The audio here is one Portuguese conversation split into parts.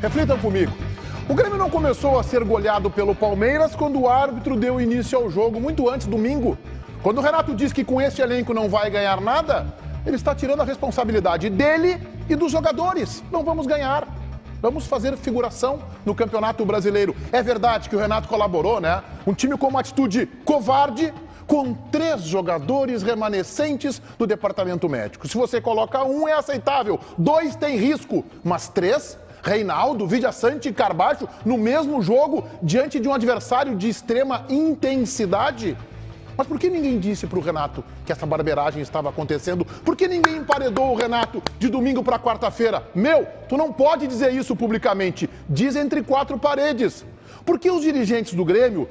Reflitam comigo. O Grêmio não começou a ser goleado pelo Palmeiras quando o árbitro deu início ao jogo, muito antes, domingo. Quando o Renato diz que com esse elenco não vai ganhar nada, ele está tirando a responsabilidade dele e dos jogadores. Não vamos ganhar. Vamos fazer figuração no Campeonato Brasileiro. É verdade que o Renato colaborou, né? Um time com uma atitude covarde, com 3 jogadores remanescentes do departamento médico. Se você coloca 1, é aceitável. 2 tem risco, mas 3... Reinaldo, Villasanti e Carbacho no mesmo jogo, diante de um adversário de extrema intensidade. Mas por que ninguém disse para o Renato que essa barbeiragem estava acontecendo? Por que ninguém emparedou o Renato de domingo para quarta-feira? Tu não pode dizer isso publicamente. Diz entre 4 paredes. Porque os dirigentes do Grêmio,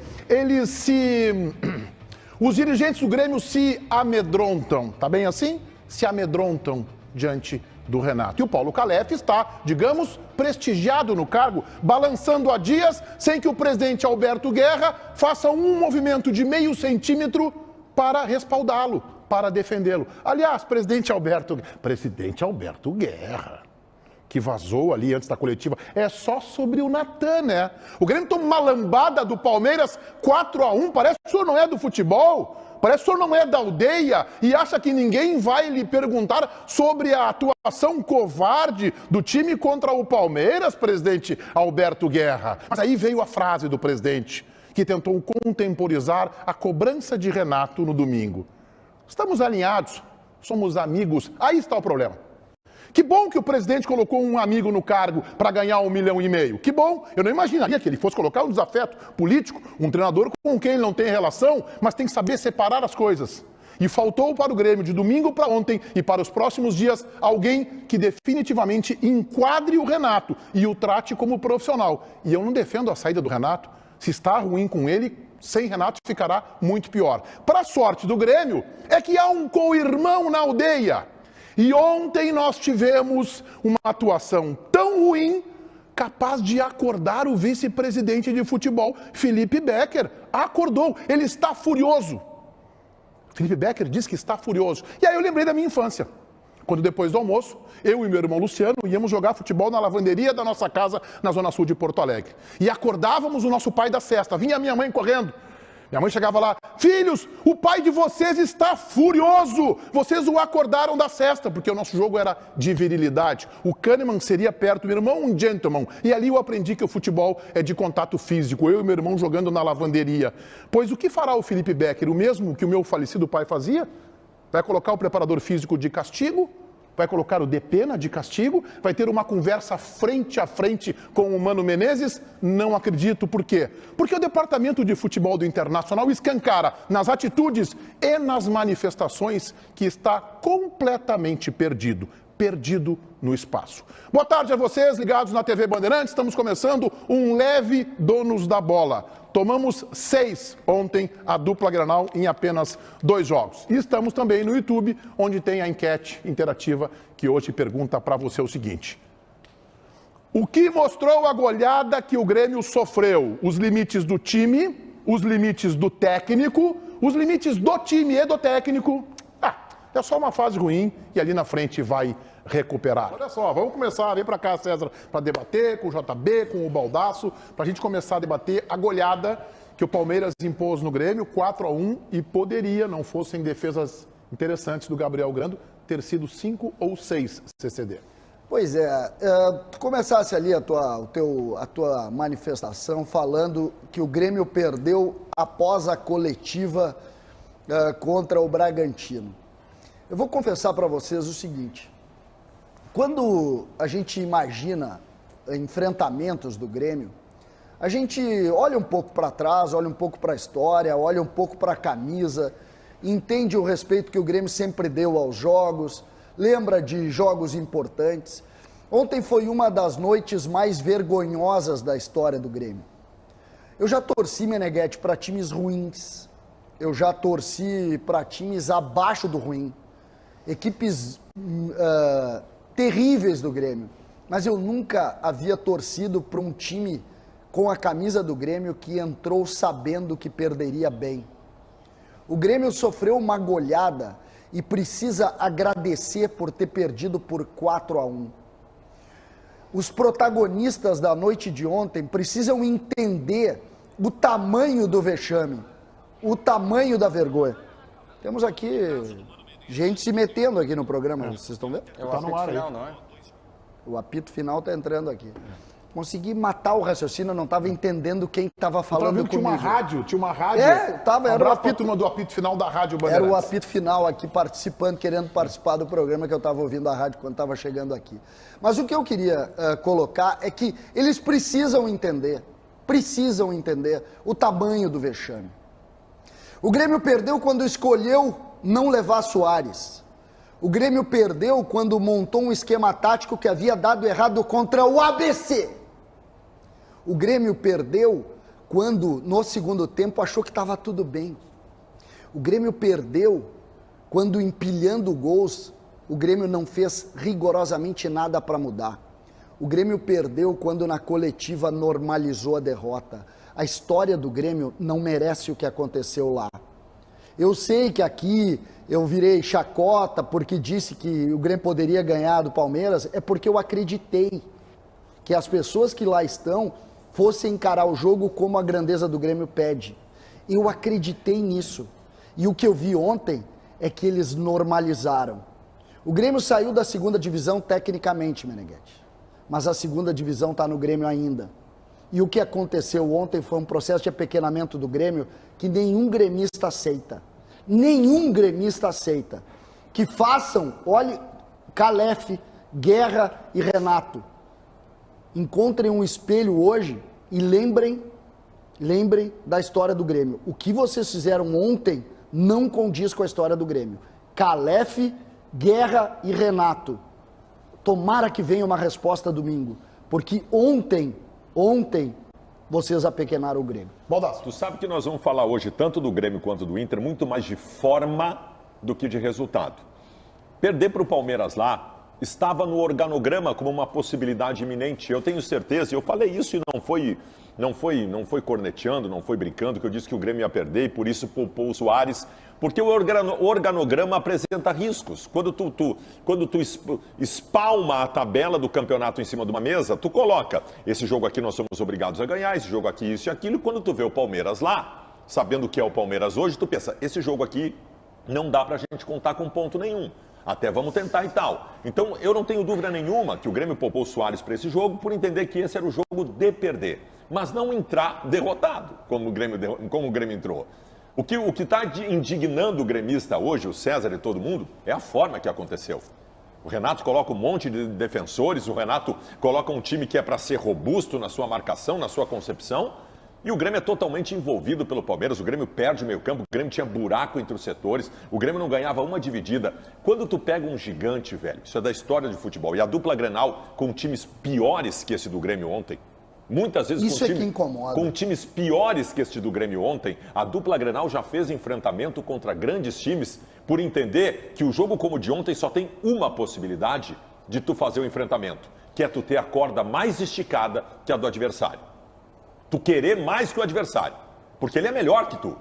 Os dirigentes do Grêmio se amedrontam, tá bem assim? Se amedrontam diante do Renato. E o Paulo Calef está, digamos, prestigiado no cargo, balançando há dias, sem que o presidente Alberto Guerra faça um movimento de meio centímetro para respaldá-lo, para defendê-lo. Aliás, presidente Alberto Guerra, que vazou ali antes da coletiva, é só sobre o Natan, né? O Grêmio toma uma lambada do Palmeiras 4-1, parece que o senhor não é do futebol. Parece que o senhor não é da aldeia e acha que ninguém vai lhe perguntar sobre a atuação covarde do time contra o Palmeiras, presidente Alberto Guerra. Mas aí veio a frase do presidente, que tentou contemporizar a cobrança de Renato no domingo. Estamos alinhados, somos amigos, aí está o problema. Que bom que o presidente colocou um amigo no cargo para ganhar 1,5 milhão. Que bom. Eu não imaginaria que ele fosse colocar um desafeto político, um treinador com quem ele não tem relação, mas tem que saber separar as coisas. E faltou para o Grêmio, de domingo para ontem e para os próximos dias, alguém que definitivamente enquadre o Renato e o trate como profissional. E eu não defendo a saída do Renato. Se está ruim com ele, sem Renato ficará muito pior. Para a sorte do Grêmio, é que há um co-irmão na aldeia. E ontem nós tivemos uma atuação tão ruim, capaz de acordar o vice-presidente de futebol, Felipe Becker. Acordou, ele está furioso. Felipe Becker diz que está furioso. E aí eu lembrei da minha infância, quando depois do almoço, eu e meu irmão Luciano íamos jogar futebol na lavanderia da nossa casa, na zona sul de Porto Alegre. E acordávamos o nosso pai da cesta, vinha minha mãe correndo. Minha mãe chegava lá: filhos, o pai de vocês está furioso, vocês o acordaram da cesta, porque o nosso jogo era de virilidade. O Kahneman seria perto, meu irmão, um gentleman. E ali eu aprendi que o futebol é de contato físico, eu e meu irmão jogando na lavanderia. Pois o que fará o Felipe Becker? O mesmo que o meu falecido pai fazia? Vai colocar o preparador físico de castigo? Vai colocar o Depena de castigo? Vai ter uma conversa frente a frente com o Mano Menezes? Não acredito. Por quê? Porque o departamento de futebol do Internacional escancara nas atitudes e nas manifestações que está completamente perdido. Perdido no espaço. Boa tarde a vocês, ligados na TV Bandeirantes. Estamos começando um leve Donos da Bola. Tomamos 6 ontem, a dupla Grenal, em apenas 2 jogos. E estamos também no YouTube, onde tem a enquete interativa que hoje pergunta para você o seguinte: o que mostrou a goleada que o Grêmio sofreu? Os limites do time, os limites do técnico, os limites do time e do técnico. É só uma fase ruim e ali na frente vai recuperar. Olha só, vamos começar, vem para cá, César, para debater com o JB, com o Baldasso, para a gente começar a debater a goleada que o Palmeiras impôs no Grêmio, 4-1, e poderia, não fossem defesas interessantes do Gabriel Grando, ter sido 5 ou 6 CCD. Pois é, tu começasse ali a tua manifestação falando que o Grêmio perdeu após a coletiva contra o Bragantino. Eu vou confessar para vocês o seguinte: quando a gente imagina enfrentamentos do Grêmio, a gente olha um pouco para trás, olha um pouco para a história, olha um pouco para a camisa, entende o respeito que o Grêmio sempre deu aos jogos, lembra de jogos importantes. Ontem foi uma das noites mais vergonhosas da história do Grêmio. Eu já torci, Meneghetti, para times ruins, eu já torci para times abaixo do ruim, equipes terríveis do Grêmio, mas eu nunca havia torcido para um time com a camisa do Grêmio que entrou sabendo que perderia bem. O Grêmio sofreu uma goleada e precisa agradecer por ter perdido por 4-1. os protagonistas da noite de ontem precisam entender o tamanho do vexame, o tamanho da vergonha. Temos aqui gente se metendo aqui no programa, vocês estão vendo? É o apito final, não é? O apito final está entrando aqui. Consegui matar o raciocínio, eu não estava entendendo quem estava falando comigo. Tinha uma rádio. Era o apito, turma do apito final da Rádio Era Bandeirantes. o apito final aqui participando, querendo participar do programa que eu estava ouvindo a rádio quando estava chegando aqui. Mas o que eu queria colocar é que eles precisam entender o tamanho do vexame. O Grêmio perdeu quando escolheu não levar Soares. O Grêmio perdeu quando montou um esquema tático que havia dado errado contra o ABC. O Grêmio perdeu quando, no segundo tempo, achou que estava tudo bem. O Grêmio perdeu quando, empilhando gols, o Grêmio não fez rigorosamente nada para mudar. O Grêmio perdeu quando, na coletiva, normalizou a derrota. A história do Grêmio não merece o que aconteceu lá. Eu sei que aqui eu virei chacota porque disse que o Grêmio poderia ganhar do Palmeiras, é porque eu acreditei que as pessoas que lá estão fossem encarar o jogo como a grandeza do Grêmio pede. Eu acreditei nisso. E o que eu vi ontem é que eles normalizaram. O Grêmio saiu da segunda divisão tecnicamente, Meneghetti, mas a segunda divisão está no Grêmio ainda. E o que aconteceu ontem foi um processo de apequenamento do Grêmio que nenhum gremista aceita. Nenhum gremista aceita. Que façam, olhe, Calef, Guerra e Renato. Encontrem um espelho hoje e lembrem da história do Grêmio. O que vocês fizeram ontem não condiz com a história do Grêmio. Calef, Guerra e Renato. Tomara que venha uma resposta domingo. Porque ontem, vocês apequenaram o Grêmio. Baldasso, tu sabe que nós vamos falar hoje, tanto do Grêmio quanto do Inter, muito mais de forma do que de resultado. Perder para o Palmeiras lá estava no organograma como uma possibilidade iminente. Eu tenho certeza, e eu falei isso e não foi corneteando, não foi brincando, que eu disse que o Grêmio ia perder e por isso poupou o Soares, porque o organograma apresenta riscos. Quando tu espalma a tabela do campeonato em cima de uma mesa, tu coloca, esse jogo aqui nós somos obrigados a ganhar, esse jogo aqui, isso e aquilo, e quando tu vê o Palmeiras lá, sabendo o que é o Palmeiras hoje, tu pensa, esse jogo aqui não dá pra gente contar com ponto nenhum. Até vamos tentar e tal. Então, eu não tenho dúvida nenhuma que o Grêmio poupou o Soares para esse jogo por entender que esse era o jogo de perder. Mas não entrar derrotado, como o Grêmio entrou. O que está indignando o gremista hoje, o César e todo mundo, é a forma que aconteceu. O Renato coloca um monte de defensores, o Renato coloca um time que é para ser robusto na sua marcação, na sua concepção, e o Grêmio é totalmente envolvido pelo Palmeiras, o Grêmio perde o meio campo, o Grêmio tinha buraco entre os setores, o Grêmio não ganhava uma dividida. Quando tu pega um gigante, velho, isso é da história de futebol, e a dupla Grenal com times piores que esse do Grêmio ontem, muitas vezes isso é que incomoda. Com times piores que este do Grêmio ontem, a dupla Grenal já fez enfrentamento contra grandes times por entender que o jogo como o de ontem só tem uma possibilidade de tu fazer o enfrentamento, que é tu ter a corda mais esticada que a do adversário. Tu querer mais que o adversário, porque ele é melhor que tu.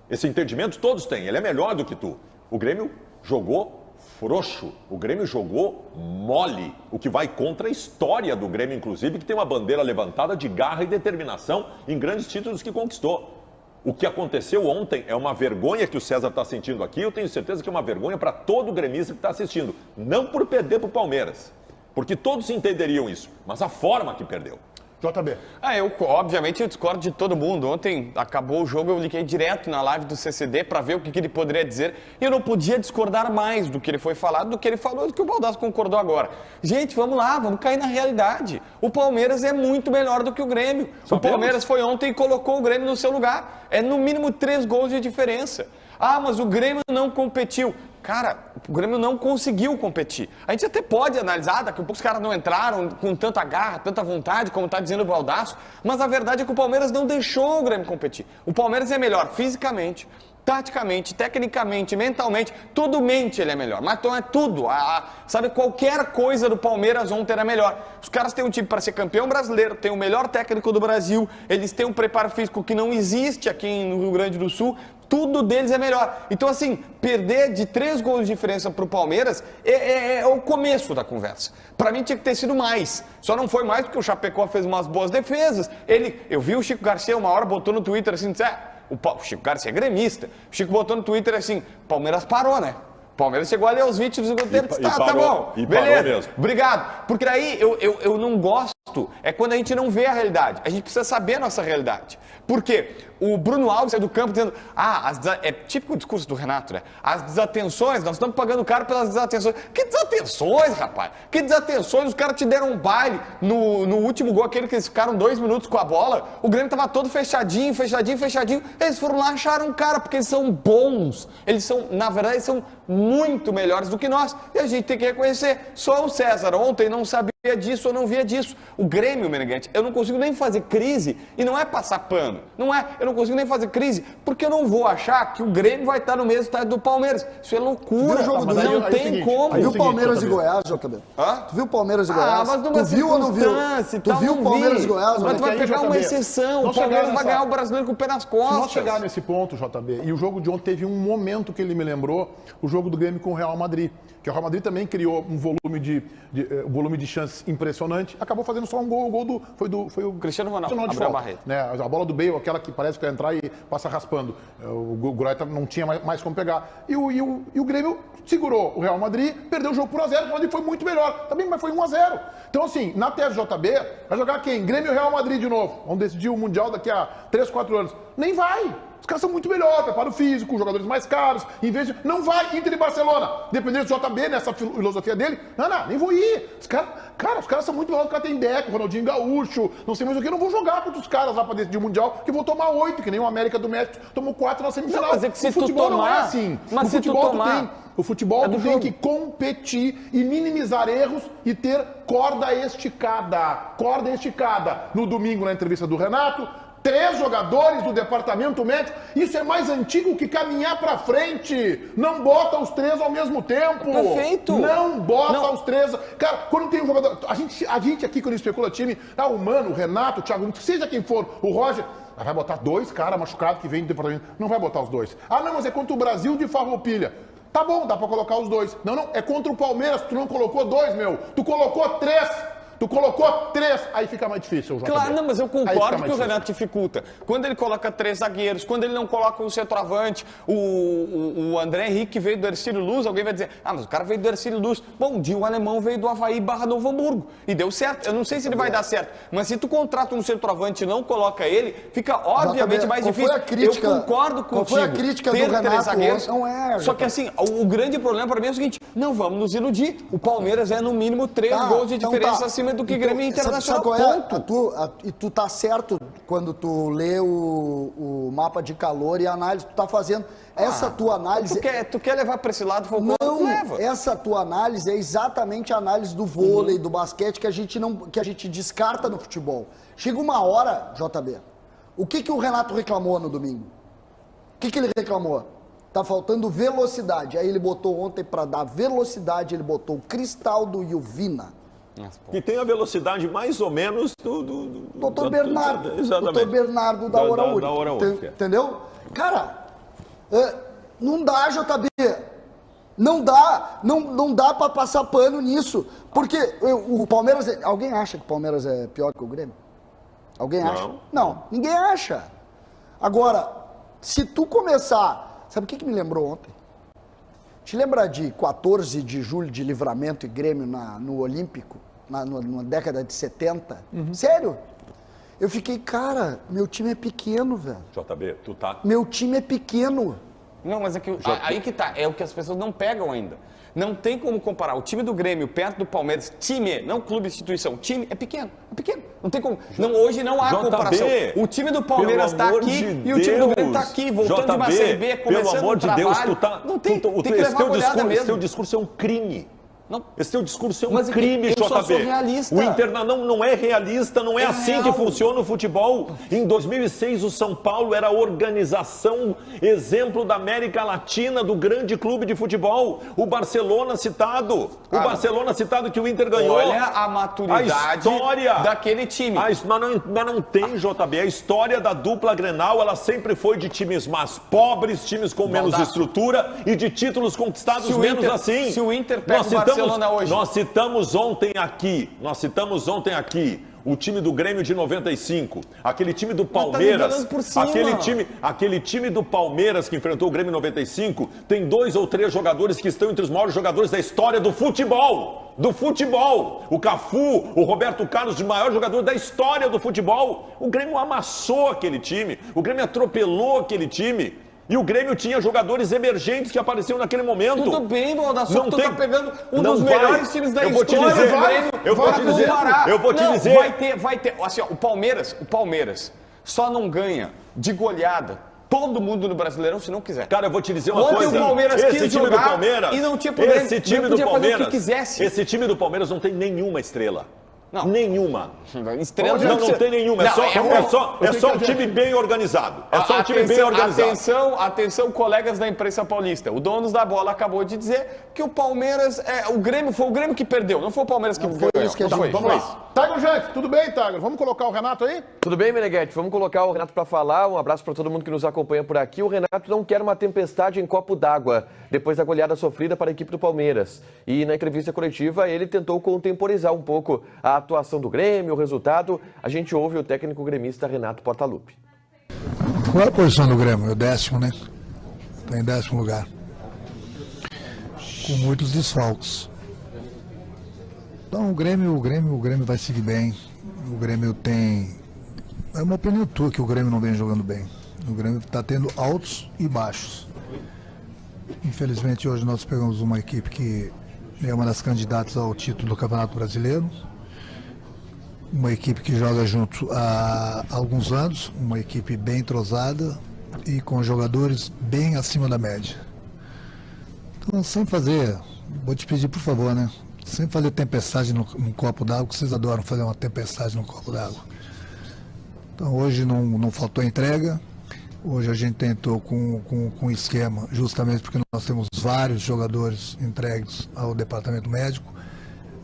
Esse entendimento todos têm, ele é melhor do que tu. O Grêmio jogou frouxo, o Grêmio jogou mole, o que vai contra a história do Grêmio, inclusive, que tem uma bandeira levantada de garra e determinação em grandes títulos que conquistou. O que aconteceu ontem é uma vergonha que o César está sentindo aqui, eu tenho certeza que é uma vergonha para todo gremista que está assistindo. Não por perder para o Palmeiras, porque todos entenderiam isso, mas a forma que perdeu. JB. Obviamente eu discordo de todo mundo. Ontem acabou o jogo, eu liguei direto na live do CCD para ver o que ele poderia dizer. E eu não podia discordar mais do que ele foi falado, do que ele falou, do que o Baldasso concordou agora. Gente, vamos lá, vamos cair na realidade. O Palmeiras é muito melhor do que o Grêmio. O Palmeiras foi ontem e colocou o Grêmio no seu lugar. É no mínimo 3 gols de diferença. Ah, mas o Grêmio não competiu. Cara, o Grêmio não conseguiu competir. A gente até pode analisar, daqui a pouco os caras não entraram com tanta garra, tanta vontade, como está dizendo o Baldasso, mas a verdade é que o Palmeiras não deixou o Grêmio competir. O Palmeiras é melhor fisicamente, taticamente, tecnicamente, mentalmente, tudo mente ele é melhor. Mas então é tudo. Sabe, qualquer coisa do Palmeiras ontem era melhor. Os caras têm um time para ser campeão brasileiro, tem o melhor técnico do Brasil, eles têm um preparo físico que não existe aqui no Rio Grande do Sul. Tudo deles é melhor. Então, assim, perder de 3 gols de diferença para o Palmeiras é o começo da conversa. Para mim tinha que ter sido mais. Só não foi mais porque o Chapecó fez umas boas defesas. Eu vi o Chico Garcia uma hora, botou no Twitter assim, disse, o Chico Garcia é gremista. O Chico botou no Twitter assim, Palmeiras parou, né? Palmeiras chegou ali aos 20 do segundo tempo, tá bom, beleza, mesmo. Obrigado. Porque daí eu não gosto, é quando a gente não vê a realidade. A gente precisa saber a nossa realidade. Por quê? O Bruno Alves saiu do campo dizendo, é típico o discurso do Renato, né? As desatenções, nós estamos pagando caro pelas desatenções. Que desatenções, rapaz? Que desatenções? Os caras te deram um baile no último gol, aquele que eles ficaram 2 minutos com a bola. O Grêmio estava todo fechadinho. Eles foram lá, acharam um cara, porque eles são bons. Na verdade, eles são muito melhores do que nós. E a gente tem que reconhecer. Só o César ontem não sabia disso ou não via disso. O Grêmio, Meneghete, eu não consigo nem fazer crise, e não é passar pano, não é, eu não consigo nem fazer crise, porque eu não vou achar que o Grêmio vai estar no mesmo estádio do Palmeiras. Isso é loucura, não tem como. Tu viu o Palmeiras e Goiás, JB? Tu viu o Palmeiras e Goiás? Mas numa tu viu ou não viu? Tu viu o Palmeiras e Goiás? Mas tu vai pegar uma exceção, o Palmeiras vai ganhar o Brasileiro com o pé nas costas. Se nós chegar nesse ponto, JB, e o jogo de ontem teve um momento que ele me lembrou, o jogo do Grêmio com o Real Madrid, que o Real Madrid também criou um volume de chances impressionante, acabou fazendo só um gol, foi o Cristiano Ronaldo, abriu a barreira, né? A bola do Bale, aquela que parece que vai entrar e passa raspando, o Goreita não tinha mais como pegar, e o Grêmio segurou o Real Madrid, perdeu o jogo por 1-0, o Real Madrid foi muito melhor, também, mas foi 1-0. Então assim, na TFJB, vai jogar quem? Grêmio e Real Madrid de novo, vamos decidir o Mundial daqui a 3, 4 anos, nem vai. Os caras são muito melhores, preparo físico, jogadores mais caros, em vez de... Não vai, Inter e Barcelona. Dependendo do JB, nessa filosofia dele, não, nem vou ir. Os caras são muito melhores, os caras têm Deco, Ronaldinho Gaúcho, não sei mais o que, eu não vou jogar contra os caras lá pra decidir o Mundial, que vou tomar 8, que nem o América do México tomou 4 na semifinal. Não, mas é que se o futebol tu tomar, não é assim. Mas o futebol tu tem que competir e minimizar erros e ter corda esticada. Corda esticada. No domingo, na entrevista do Renato, 3 jogadores do departamento médico, isso é mais antigo que caminhar pra frente. Não bota os 3 ao mesmo tempo. Perfeito. Não bota os 3. Cara, quando tem um jogador... A gente aqui, quando especula time, o Mano, o Renato, o Thiago, seja quem for, o Roger... Vai botar 2 caras machucados que vêm do departamento. Não vai botar os 2. Não, mas é contra o Brasil de Farroupilha. Tá bom, dá pra colocar os 2. Não, é contra o Palmeiras, tu não colocou 2, meu. Tu colocou 3. Tu colocou 3, aí fica mais difícil o JB. Claro, não, mas eu concordo que o Renato dificulta. Quando ele coloca 3 zagueiros, quando ele não coloca um centroavante, o André Henrique veio do Ercílio Luz, alguém vai dizer, mas o cara veio do Ercílio Luz. Bom, o alemão veio do Avaí / Novo Hamburgo e deu certo. Eu não sei se ele vai dar certo, mas se tu contrata um centroavante e não coloca ele, fica obviamente mais difícil. Eu concordo contigo. Qual foi a crítica do Renato? Não é. Só que assim, o grande problema para mim é o seguinte, não vamos nos iludir. O Palmeiras é no mínimo 3 gols de diferença acima do que Grêmio Internacional, ponto. E tu tá certo quando tu lê o mapa de calor e a análise que tu tá fazendo. Essa tua análise... Tu quer levar para esse lado, Falcão? Não, leva. Essa tua análise é exatamente a análise do vôlei, do basquete, que a gente descarta no futebol. Chega uma hora, JB, o que o Renato reclamou no domingo? O que ele reclamou? Tá faltando velocidade. Aí ele botou ontem, para dar velocidade, ele botou o Cristaldo e o Vina. Que tem a velocidade mais ou menos do Doutor Bernardo. Exatamente. Doutor Bernardo da Hora Única. Entendeu? Cara, não dá, JB. Não dá pra passar pano nisso. Porque o Palmeiras... Alguém acha que o Palmeiras é pior que o Grêmio? Alguém acha? Não, ninguém acha. Agora, se tu começar... Sabe o que me lembrou ontem? Te lembra de 14 de julho de Livramento e Grêmio no Olímpico? Na década de 70? Sério? Eu fiquei, cara, meu time é pequeno, velho. JB, tu tá... Meu time é pequeno. Não, mas é que aí que tá, é o que as pessoas não pegam ainda. Não tem como comparar o time do Grêmio perto do Palmeiras, time, não clube, instituição, time é pequeno, não tem como. Hoje não há comparação. O time do Palmeiras está aqui e o time do Grêmio está aqui, voltando de uma Série B, começando pelo amor de trabalho. Deus, não tem que levar uma olhada mesmo. Teu discurso é um crime. Não. Esse teu discurso é um Mas crime, eu JB. só sou realista. O Inter não é realista, não é assim real. que funciona o futebol. Em 2006, o São Paulo era a organização, exemplo da América Latina, do grande clube de futebol. O Barcelona citado. O Barcelona citado que o Inter ganhou. Olha a maturidade a história daquele time. Mas não tem, JB. A história da dupla Grenal, ela sempre foi de times mais pobres, times com menos estrutura e de títulos conquistados menos assim. Se o Inter pega o Barcelona hoje... Nós citamos ontem aqui o time do Grêmio de 95, aquele time do Palmeiras, aquele time do Palmeiras que enfrentou o Grêmio em 95, tem 2 ou 3 jogadores que estão entre os maiores jogadores da história do futebol. Do futebol. O Cafu, o Roberto Carlos, os maiores jogadores da história do futebol. O Grêmio amassou aquele time, o Grêmio atropelou aquele time. E o Grêmio tinha jogadores emergentes que apareciam naquele momento. Tudo bem, Baldasso, não tu tem... tá pegando um não dos vai. melhores times da eu vou te história dizer, do Grêmio. Eu vou te dizer. Vai ter. Assim, ó, o Palmeiras só não ganha de goleada todo mundo no Brasileirão se não quiser. Cara, eu vou te dizer uma Ontem coisa. o Palmeiras esse quis time jogar do Palmeiras, e não tinha poder, esse time não do podia Palmeiras, fazer o que quisesse. Esse time do Palmeiras não tem nenhuma estrela. Não. Nenhuma. Estrela não tem nenhuma. É só um time bem organizado. É só um time bem organizado. Atenção, colegas da imprensa paulista. O dono da bola acabou de dizer que o Palmeiras, foi o Grêmio que perdeu, não foi o Palmeiras que ganhou. Vamos lá. Tiger Junk, tudo bem, Tiger? Vamos colocar o Renato aí? Tudo bem, Meneghetti? Vamos colocar o Renato para falar. Um abraço para todo mundo que nos acompanha por aqui. O Renato não quer uma tempestade em copo d'água depois da goleada sofrida para a equipe do Palmeiras. E na entrevista coletiva ele tentou contemporizar um pouco a atuação do Grêmio, o resultado. A gente ouve o técnico gremista Renato Portaluppi. Qual é a posição do Grêmio? É o 10º, né? Está em 10º lugar. Com muitos desfalques. Então o Grêmio vai seguir bem. O Grêmio tem... É uma opinião tua que o Grêmio não vem jogando bem. O Grêmio está tendo altos e baixos. Infelizmente hoje nós pegamos uma equipe que é uma das candidatas ao título do Campeonato Brasileiro. Uma equipe que joga junto há alguns anos, uma equipe bem entrosada e com jogadores bem acima da média. Então, sem fazer, vou te pedir por favor, né? Sem fazer tempestade num copo d'água, que vocês adoram fazer uma tempestade num copo d'água. Então hoje não faltou entrega, hoje a gente tentou com um esquema, justamente porque nós temos vários jogadores entregues ao departamento médico,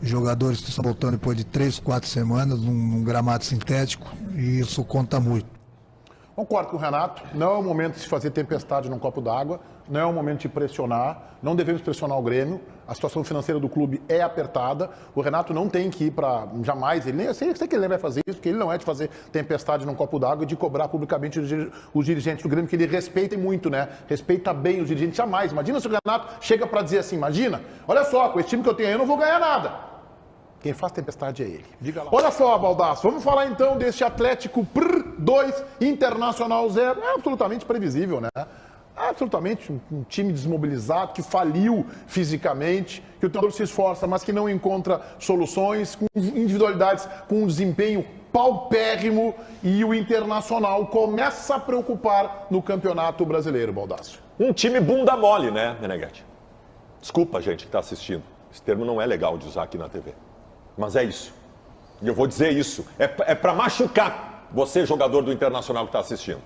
jogadores que estão voltando depois de 3, 4 semanas num gramado sintético, e isso conta muito. Concordo com o Renato, não é o momento de se fazer tempestade num copo d'água, não é o momento de pressionar, não devemos pressionar o Grêmio, a situação financeira do clube é apertada, o Renato não tem que ir para, jamais, eu sei que ele vai fazer isso, porque ele não é de fazer tempestade num copo d'água e de cobrar publicamente os dirigentes do Grêmio, que ele respeita muito, né? Respeita bem os dirigentes, jamais. Imagina se o Renato chega para dizer assim, imagina, olha só, com esse time que eu tenho aí eu não vou ganhar nada. Quem faz tempestade é ele. Diga lá. Olha só, Baldasso, vamos falar então deste Atlético 2, Internacional 0. É absolutamente previsível, né? É absolutamente um time desmobilizado, que faliu fisicamente, que o treinador se esforça, mas que não encontra soluções, com individualidades, com um desempenho paupérrimo, e o Internacional começa a preocupar no Campeonato Brasileiro, Baldasso. Um time bunda mole, né, Meneghetti? Desculpa, gente, que está assistindo. Esse termo não é legal de usar aqui na TV. Mas é isso. E eu vou dizer isso. É para machucar você, jogador do Internacional que está assistindo.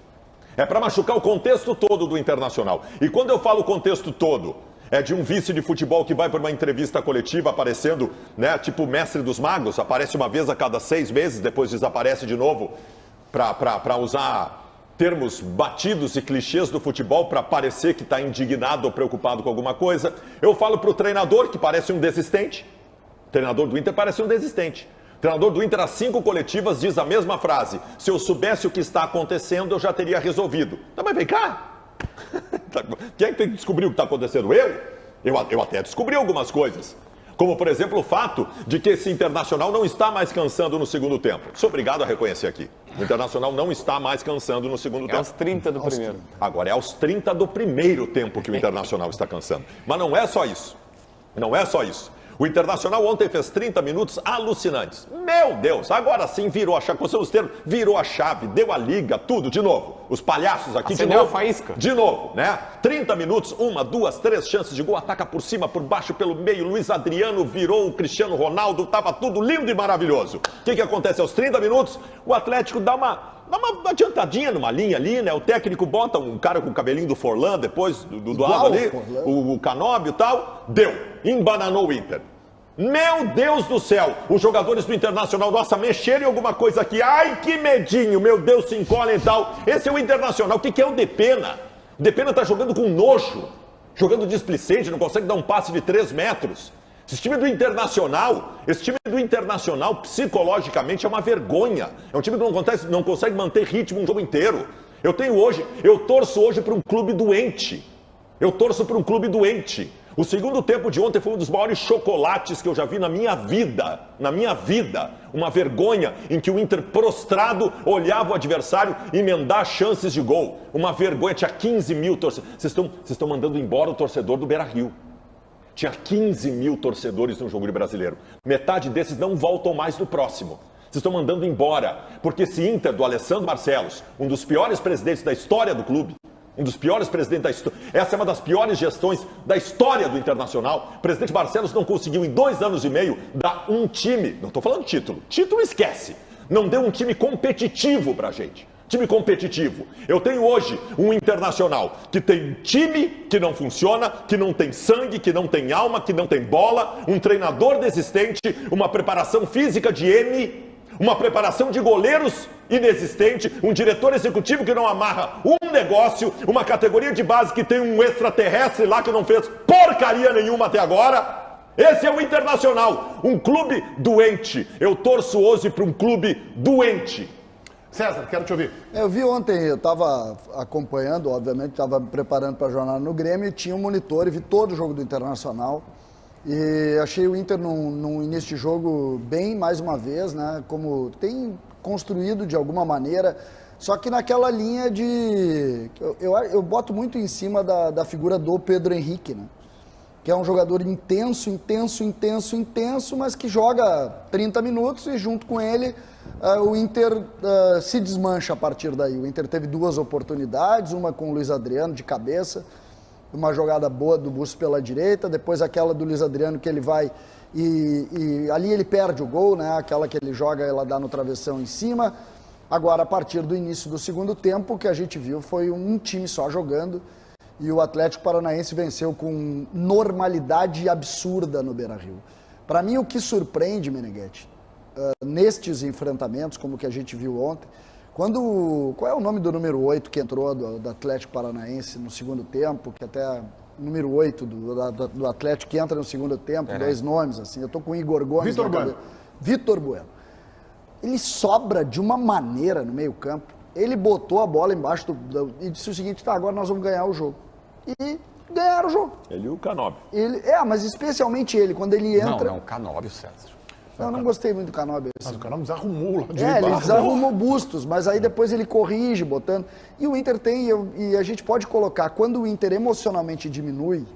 É para machucar o contexto todo do Internacional. E quando eu falo contexto todo, é de um vice de futebol que vai para uma entrevista coletiva aparecendo, né, tipo mestre dos magos, aparece uma vez a cada 6 meses, depois desaparece de novo, para usar termos batidos e clichês do futebol para parecer que está indignado ou preocupado com alguma coisa. Eu falo para o treinador, que parece um desistente. O treinador do Inter parece um desistente. O treinador do Inter, às 5 coletivas, diz a mesma frase. Se eu soubesse o que está acontecendo, eu já teria resolvido. Então, mas vem cá. Quem é que tem que descobrir o que está acontecendo? Eu até descobri algumas coisas. Como, por exemplo, o fato de que esse Internacional não está mais cansando no segundo tempo. Sou obrigado a reconhecer aqui. O Internacional não está mais cansando no segundo tempo. É aos 30 do primeiro. Agora, é aos 30 do primeiro tempo que o Internacional está cansando. Mas não é só isso. Não é só isso. O Internacional ontem fez 30 minutos alucinantes. Meu Deus, agora sim virou a chave, com seus termos, virou a chave, deu a liga, tudo de novo. Os palhaços aqui Acendeu de novo. a faísca. De novo, né? 30 minutos, 1, 2, 3 chances de gol, ataca por cima, por baixo, pelo meio. Luiz Adriano virou o Cristiano Ronaldo, tava tudo lindo e maravilhoso. O que acontece aos 30 minutos? O Atlético dá uma adiantadinha numa linha ali, né? O técnico bota um cara com o cabelinho do Forlan, depois do lado ali, o Canóbio e tal. Deu. Embananou o Inter. Meu Deus do céu, os jogadores do Internacional, nossa, mexeram em alguma coisa aqui, ai que medinho, meu Deus, se encolhem e tal. Esse é o Internacional, o que é o Depena? O Depena tá jogando com nojo, jogando displicente, não consegue dar um passe de 3 metros. Esse time do Internacional, psicologicamente é uma vergonha. É um time que não consegue manter ritmo um jogo inteiro. Eu torço hoje para um clube doente. O segundo tempo de ontem foi um dos maiores chocolates que eu já vi na minha vida. Uma vergonha em que o Inter prostrado olhava o adversário emendar chances de gol. Uma vergonha, tinha 15 mil torcedores. Vocês estão mandando embora o torcedor do Beira-Rio. Tinha 15 mil torcedores no jogo de Brasileiro. Metade desses não voltam mais no próximo. Vocês estão mandando embora. Porque esse Inter do Alessandro Barcelos, um dos piores presidentes da história do clube, essa é uma das piores gestões da história do Internacional. O presidente Barcelos não conseguiu em 2 anos e meio dar um time, não estou falando título esquece, não deu um time competitivo pra gente. Time competitivo. Eu tenho hoje um Internacional que tem time que não funciona, que não tem sangue, que não tem alma, que não tem bola, um treinador desistente, uma preparação física de M, uma preparação de goleiros inexistente, um diretor executivo que não amarra um negócio, uma categoria de base que tem um extraterrestre lá que não fez porcaria nenhuma até agora. Esse é o Internacional, um clube doente. Eu torço hoje para um clube doente. César, quero te ouvir. Eu vi ontem, eu estava acompanhando, obviamente, estava me preparando para a jornada no Grêmio, e tinha um monitor e vi todo o jogo do Internacional. E achei o Inter num início de jogo bem, mais uma vez, né? Como tem construído de alguma maneira, só que naquela linha de... Eu boto muito em cima da figura do Pedro Henrique, né? Que é um jogador intenso, mas que joga 30 minutos e junto com ele o Inter se desmancha a partir daí. O Inter teve 2 oportunidades, uma com o Luiz Adriano de cabeça, uma jogada boa do Bustos pela direita, depois aquela do Luiz Adriano que ele vai e ali ele perde o gol, né? Aquela que ele joga, ela dá no travessão em cima. Agora, a partir do início do segundo tempo, o que a gente viu foi um time só jogando e o Atlético Paranaense venceu com normalidade absurda no Beira-Rio. Para mim, o que surpreende, Meneghetti, nestes enfrentamentos, como que a gente viu ontem, qual é o nome do número 8 que entrou do Atlético Paranaense no segundo tempo, que até número 8 do Atlético que entra no segundo tempo, 2 nomes, assim, eu tô com o Igor Gomes. Vitor Bueno. Ele sobra de uma maneira no meio campo, ele botou a bola embaixo e disse o seguinte, tá, agora nós vamos ganhar o jogo. E ganharam o jogo. Ele e o Canóbio. Mas especialmente ele, quando ele entra... Não, o Canóbio, César. Não gostei muito do Canóbio. Mas o Canóbio desarrumou lá de ele desarrumou Bustos, mas aí depois ele corrige, botando... E o Inter e a gente pode colocar, quando o Inter emocionalmente diminui,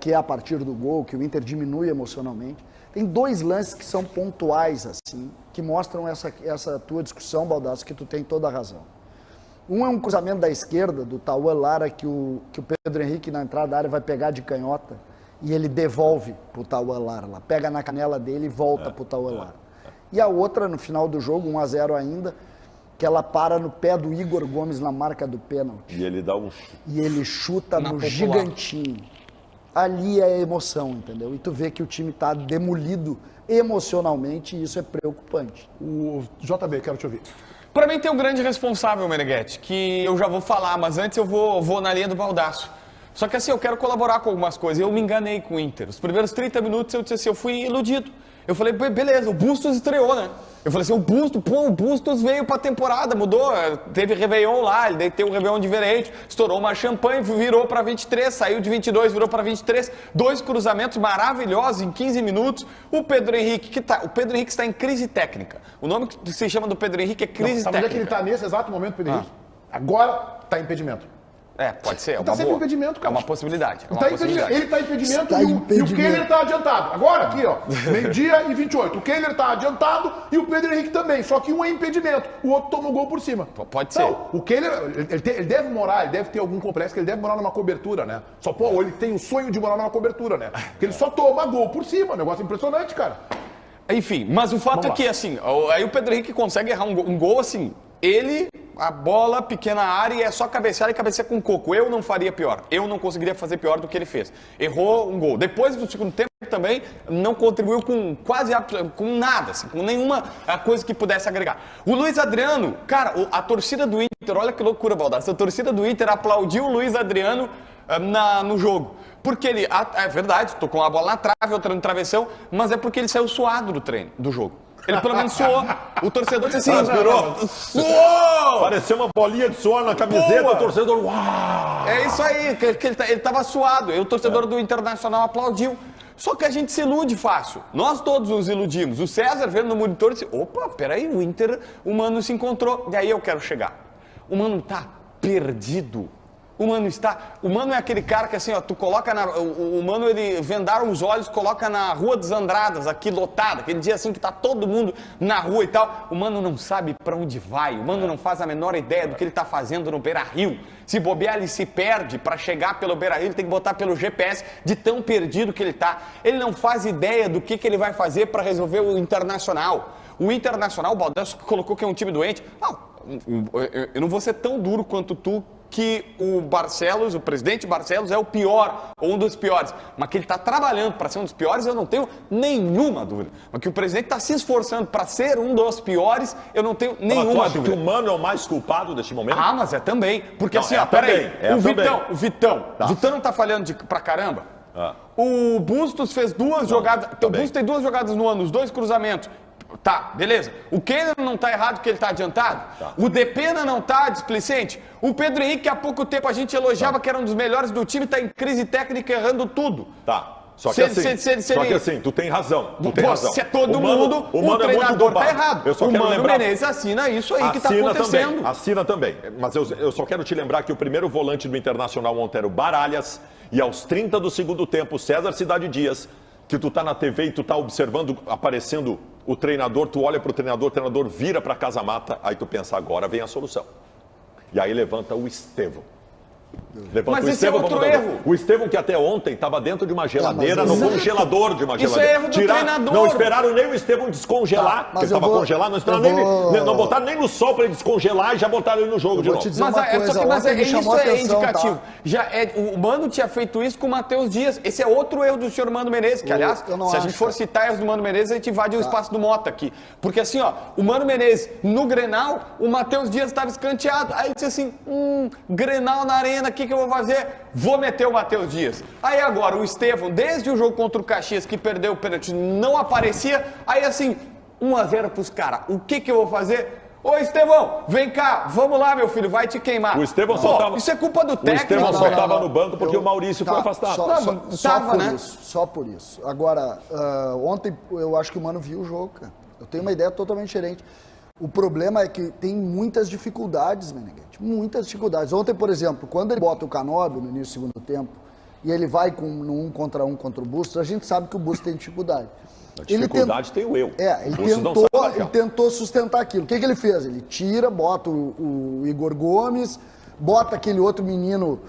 que é a partir do gol, que o Inter diminui emocionalmente, tem 2 lances que são pontuais, assim, que mostram essa tua discussão, Baldasso, que tu tem toda a razão. Um é um cruzamento da esquerda, do Tauan Lara, que o Pedro Henrique, na entrada da área, vai pegar de canhota, e ele devolve pro Tauan Lara lá, pega na canela dele e volta pro Tauan Lara. E a outra, no final do jogo, 1-0 ainda, que ela para no pé do Igor Gomes na marca do pênalti. E ele dá um... E ele chuta no gigantinho. Ali é emoção, entendeu? E tu vê que o time tá demolido emocionalmente e isso é preocupante. O JB, quero te ouvir. Para mim tem um grande responsável, Meneghetti, que eu já vou falar, mas antes eu vou na linha do Baldasso. Só que assim, eu quero colaborar com algumas coisas. Eu me enganei com o Inter. Os primeiros 30 minutos eu disse assim, eu fui iludido. Eu falei, beleza, o Bustos estreou, né? Eu falei assim, o Bustos veio pra temporada, mudou, teve Réveillon lá, ele tem um Réveillon diferente, estourou uma champanhe, virou pra 23, saiu de 22, virou pra 23, 2 cruzamentos maravilhosos em 15 minutos. O Pedro Henrique, o Pedro Henrique está em crise técnica. O nome que se chama do Pedro Henrique é crise técnica. Sabe onde é que ele tá nesse exato momento, Pedro Henrique? Agora tá impedimento. Pode ser. Tá sempre impedimento, cara. É uma possibilidade. Ele tá impedimento e o Kehler tá adiantado. Agora, aqui, ó, meio-dia e 28. O Kehler tá adiantado e o Pedro Henrique também. Só que um é impedimento, o outro toma o gol por cima. Pode ser. Não, o Kehler, ele deve ter algum complexo, que ele deve morar numa cobertura, né? Ou ele tem o sonho de morar numa cobertura, né? Porque ele só toma gol por cima. Um negócio impressionante, cara. Enfim, mas o fato é que, assim, aí o Pedro Henrique consegue errar um gol, assim, a bola, pequena área, é só cabecear e cabecear com coco. Eu não faria pior. Eu não conseguiria fazer pior do que ele fez. Errou um gol. Depois do segundo tempo também não contribuiu com nada, assim, com nenhuma coisa que pudesse agregar. O Luiz Adriano, cara, a torcida do Inter, olha que loucura, Baldassi, a torcida do Inter aplaudiu o Luiz Adriano no jogo. Porque ele, é verdade, tocou uma bola na trave, outra no travessão, mas é porque ele saiu suado do jogo. Ele pelo menos suou. O torcedor disse assim, suou! Pareceu uma bolinha de suor na camiseta, o torcedor, uau! É isso aí, que ele tava suado. E o torcedor do Internacional aplaudiu. Só que a gente se ilude fácil. Nós todos nos iludimos. O César vendo no monitor disse, opa, peraí, o Mano se encontrou. E aí eu quero chegar. O Mano tá perdido. O Mano é aquele cara que assim, ó, tu coloca o Mano, ele vendaram os olhos, coloca na Rua dos Andradas, aqui lotada, aquele dia assim que tá todo mundo na rua e tal. O Mano não sabe pra onde vai, o Mano não faz a menor ideia do que ele tá fazendo no Beira-Rio. Se bobear, ele se perde pra chegar pelo Beira-Rio, ele tem que botar pelo GPS de tão perdido que ele tá. Ele não faz ideia do que ele vai fazer pra resolver o Internacional. O Internacional, o Baldassi colocou que é um time doente. Não, eu não vou ser tão duro quanto tu, que o presidente Barcelos é o pior, ou um dos piores, mas que ele está trabalhando para ser um dos piores, eu não tenho nenhuma dúvida. Mas que o presidente está se esforçando para ser um dos piores, eu não tenho nenhuma dúvida. Que o Mano é o mais culpado deste momento? Ah, mas é também, porque não, assim, peraí, o Vitão não está falhando pra caramba? O Bustos fez duas jogadas, o Bustos tem 2 jogadas no ano, os 2 cruzamentos. Tá, beleza. O Kehler não tá errado porque ele tá adiantado. O Depena não tá displicente. O Pedro Henrique, que há pouco tempo a gente elogiava que era um dos melhores do time, tá em crise técnica errando tudo. Tá. Só que assim, tu tem razão. Se é todo mundo, o treinador tá errado. O Mano Menezes assina isso aí que tá acontecendo. Assina também. Mas eu só quero te lembrar que o primeiro volante do Internacional ontem era o Baralhas, e aos 30 do segundo tempo, o César Cidade Dias, que tu tá na TV e tu tá observando, aparecendo o treinador, tu olha pro treinador, o treinador vira pra casa-mata, aí tu pensa, agora vem a solução. E aí levanta o Estevão. Mas esse é outro erro. O Estevão, que até ontem estava dentro de uma geladeira, no congelador de uma geladeira. Isso é erro do treinador. Não esperaram nem o Estevão descongelar, porque ele estava congelado, não esperaram não botaram nem no sol para ele descongelar e já botaram ele no jogo de novo. Te dizer mas isso é indicativo. Tá? O Mano tinha feito isso com o Matheus Dias. Esse é outro erro do senhor Mano Menezes, que aliás, se a gente for citar erros do Mano Menezes, a gente invade o espaço do Mota aqui. Porque assim, ó, o Mano Menezes, no Grenal, o Matheus Dias estava escanteado. Aí ele disse assim, Grenal na arena, o que eu vou fazer? Vou meter o Matheus Dias. Aí agora o Estevão, desde o jogo contra o Caxias, que perdeu o pênalti, não aparecia. Aí assim, 1-0 pros caras. O que eu vou fazer? Ô Estevão, vem cá, vamos lá, meu filho, vai te queimar. O Estevão só tava... Isso é culpa do técnico. O Estevão só estava no banco porque o Maurício foi afastado. Só por isso. Agora, ontem eu acho que o Mano viu o jogo, cara. Eu tenho uma ideia totalmente diferente. O problema é que tem muitas dificuldades, Meneghete, muitas dificuldades. Ontem, por exemplo, quando ele bota o Canóbio no início do segundo tempo e ele vai no 1 contra 1 contra o Bustos, a gente sabe que o Bustos tem dificuldade. A dificuldade tem o eu. Ele tentou sustentar aquilo. O que ele fez? Ele tira, bota o Igor Gomes, bota aquele outro menino,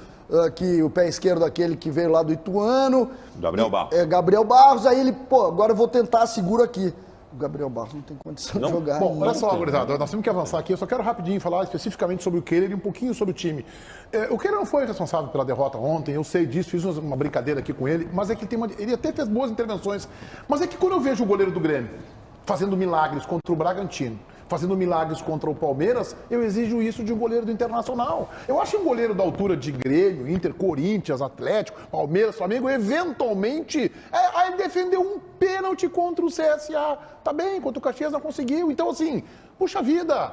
que o pé esquerdo aquele que veio lá do Ituano. Gabriel Barros. Gabriel Barros, aí ele, agora eu vou tentar seguro aqui. O Gabriel Barros não tem condição de jogar. Bom, olha só, gurizada, nós temos que avançar aqui. Eu só quero rapidinho falar especificamente sobre o Kehler e um pouquinho sobre o time. O Kehler não foi responsável pela derrota ontem, eu sei disso, fiz uma brincadeira aqui com ele, mas é que ele até fez boas intervenções. Mas é que quando eu vejo o goleiro do Grêmio fazendo milagres contra o Bragantino, fazendo milagres contra o Palmeiras, eu exijo isso de um goleiro do Internacional. Eu acho um goleiro da altura de Grêmio, Inter, Corinthians, Atlético, Palmeiras, Flamengo, eventualmente, aí defendeu um pênalti contra o CSA. Tá bem, contra o Caxias não conseguiu. Então, assim, puxa vida,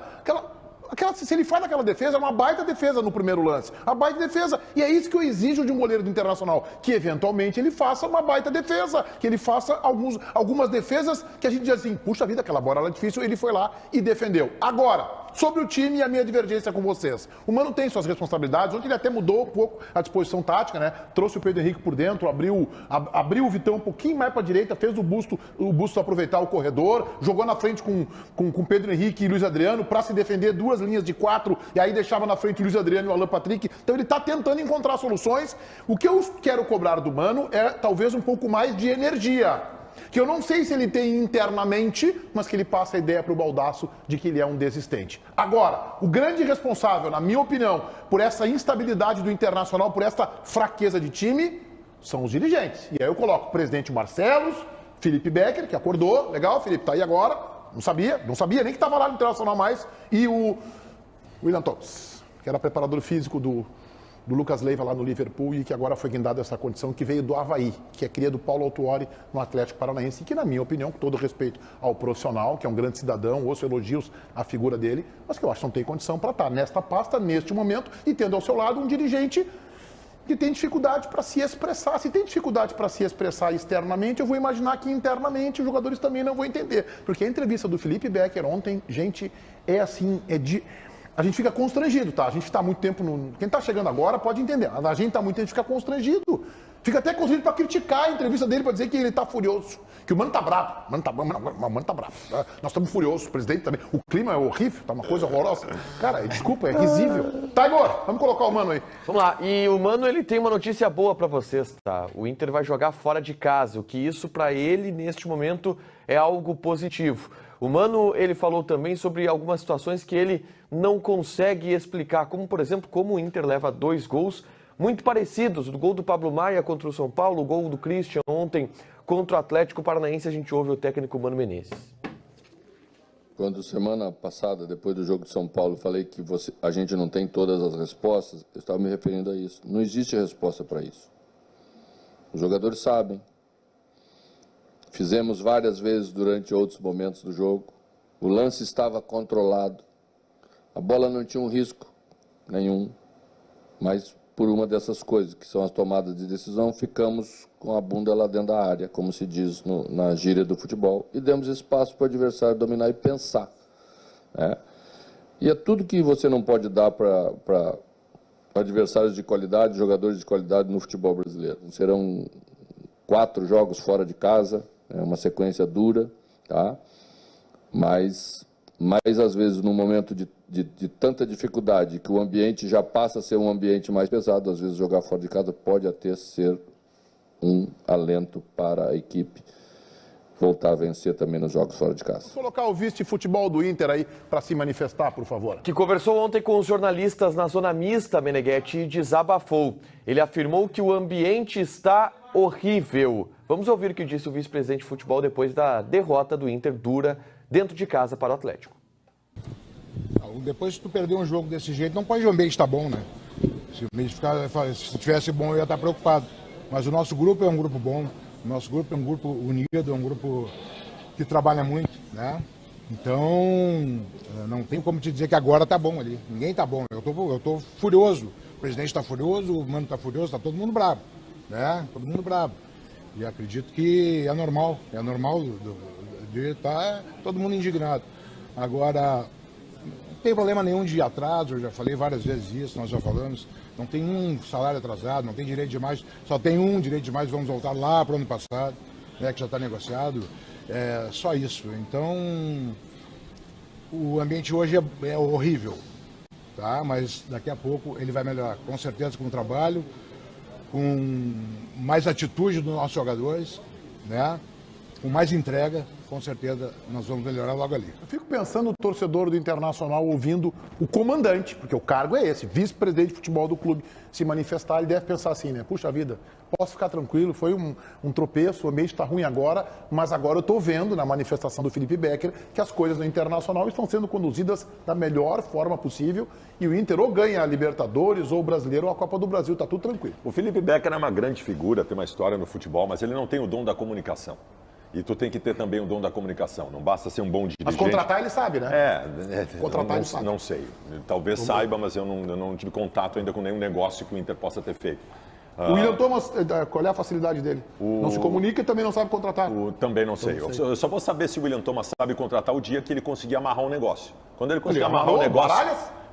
se ele faz aquela defesa, é uma baita defesa no primeiro lance. A baita defesa. E é isso que eu exijo de um goleiro do Internacional. Que, eventualmente, ele faça uma baita defesa. Que ele faça algumas defesas que a gente diz assim, puxa vida, aquela bola era difícil, ele foi lá e defendeu. Agora, sobre o time e a minha divergência com vocês. O Mano tem suas responsabilidades. Ontem ele até mudou um pouco a disposição tática, né? Trouxe o Pedro Henrique por dentro, abriu o Vitão um pouquinho mais para a direita, fez o Busto aproveitar o corredor, jogou na frente com Pedro Henrique e Luiz Adriano para se defender 2 linhas de 4 e aí deixava na frente o Luiz Adriano e o Alan Patrick. Então ele está tentando encontrar soluções. O que eu quero cobrar do Mano é talvez um pouco mais de energia. Que eu não sei se ele tem internamente, mas que ele passa a ideia para o Baldasso de que ele é um desistente. Agora, o grande responsável, na minha opinião, por essa instabilidade do Internacional, por essa fraqueza de time, são os dirigentes. E aí eu coloco o presidente Marcelos, Felipe Becker, que acordou, legal, Felipe tá aí agora, não sabia nem que estava lá no Internacional mais, e o William Thomas, que era preparador físico do Lucas Leiva lá no Liverpool e que agora foi guindado essa condição, que veio do Avaí, que é cria do Paulo Autuori no Atlético Paranaense e que, na minha opinião, com todo respeito ao profissional, que é um grande cidadão, ouço elogios à figura dele, mas que eu acho que não tem condição para estar nesta pasta, neste momento, e tendo ao seu lado um dirigente que tem dificuldade para se expressar. Se tem dificuldade para se expressar externamente, eu vou imaginar que internamente os jogadores também não vão entender. Porque a entrevista do Felipe Becker ontem, gente, é assim, a gente fica constrangido, tá? A gente está há muito tempo Quem está chegando agora pode entender. A gente está muito tempo, fica constrangido. Fica até constrangido para criticar a entrevista dele, para dizer que ele está furioso. Que o Mano está bravo. O Mano está bravo. Nós estamos furiosos, o presidente também. O clima é horrível, tá uma coisa horrorosa. Cara, desculpa, é risível. Tá, Igor, vamos colocar o Mano aí. Vamos lá, e o Mano, ele tem uma notícia boa para vocês, tá? O Inter vai jogar fora de casa, o que isso para ele, neste momento, é algo positivo. O Mano, ele falou também sobre algumas situações que ele não consegue explicar, como, por exemplo, como o Inter leva 2 gols muito parecidos. O gol do Pablo Maia contra o São Paulo, o gol do Christian ontem contra o Atlético Paranaense. A gente ouve o técnico Mano Menezes. Quando semana passada, depois do jogo de São Paulo, falei que a gente não tem todas as respostas, eu estava me referindo a isso. Não existe resposta para isso. Os jogadores sabem. Fizemos várias vezes durante outros momentos do jogo. O lance estava controlado. A bola não tinha um risco nenhum. Mas por uma dessas coisas, que são as tomadas de decisão, ficamos com a bunda lá dentro da área, como se diz na gíria do futebol, e demos espaço para o adversário dominar e pensar. Né? E é tudo que você não pode dar para adversários de qualidade, jogadores de qualidade no futebol brasileiro. Serão 4 jogos fora de casa, é uma sequência dura, tá? Mas às vezes, num momento de tanta dificuldade, que o ambiente já passa a ser um ambiente mais pesado, às vezes jogar fora de casa pode até ser um alento para a equipe voltar a vencer também nos jogos fora de casa. Vou colocar o vice-futebol do Inter aí para se manifestar, por favor. Que conversou ontem com os jornalistas na zona mista, Meneghetti, e desabafou. Ele afirmou que o ambiente está horrível. Vamos ouvir o que disse o vice-presidente de futebol depois da derrota do Inter dura dentro de casa para o Atlético. Depois, se tu perder um jogo desse jeito, não pode o ambiente estar bom, né? Se o ambiente se tivesse bom, eu ia estar preocupado. Mas o nosso grupo é um grupo bom, o nosso grupo é um grupo unido, é um grupo que trabalha muito, né? Então, não tem como te dizer que agora tá bom ali. Ninguém tá bom. Eu tô furioso. O presidente está furioso, o Mano tá furioso, tá todo mundo bravo, né? Todo mundo bravo. E acredito que é normal de estar todo mundo indignado. Agora, não tem problema nenhum de atraso, eu já falei várias vezes isso, nós já falamos. Não tem um salário atrasado, não tem direito de mais, só tem um direito de mais, vamos voltar lá para o ano passado, né, que já está negociado. É só isso. Então, o ambiente hoje é horrível, tá? Mas daqui a pouco ele vai melhorar, com certeza, com o trabalho, com mais atitude dos nossos jogadores, né? Com mais entrega, com certeza nós vamos melhorar logo ali. Eu fico pensando o torcedor do Internacional ouvindo o comandante, porque o cargo é esse, vice-presidente de futebol do clube, se manifestar, ele deve pensar assim, né? Puxa vida, posso ficar tranquilo, foi um tropeço, o ambiente está ruim agora, mas agora eu estou vendo na manifestação do Felipe Becker que as coisas no Internacional estão sendo conduzidas da melhor forma possível e o Inter ou ganha a Libertadores ou o Brasileiro ou a Copa do Brasil, está tudo tranquilo. O Felipe Becker é uma grande figura, tem uma história no futebol, mas ele não tem o dom da comunicação. E tu tem que ter também o dom da comunicação. Não basta ser um bom dirigente. Mas contratar ele sabe, né? Contratar ele sabe. Não sei. Talvez saiba, mas eu não tive contato ainda com nenhum negócio que o Inter possa ter feito. O William Thomas, qual é a facilidade dele? Não se comunica e também não sabe contratar. Também não sei. Eu só vou saber se o William Thomas sabe contratar o dia que ele conseguir amarrar um negócio. Quando ele conseguir amarrar um negócio...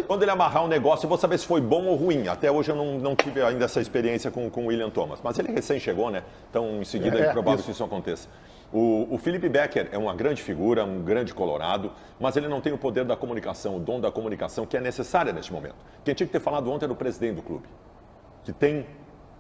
Quando ele amarrar um negócio, eu vou saber se foi bom ou ruim. Até hoje eu não tive ainda essa experiência com o William Thomas. Mas ele recém chegou, né? Então, em seguida, é provável que isso aconteça. O Felipe Becker é uma grande figura, um grande colorado, mas ele não tem o poder da comunicação, o dom da comunicação que é necessária neste momento. Quem tinha que ter falado ontem era o presidente do clube, que tem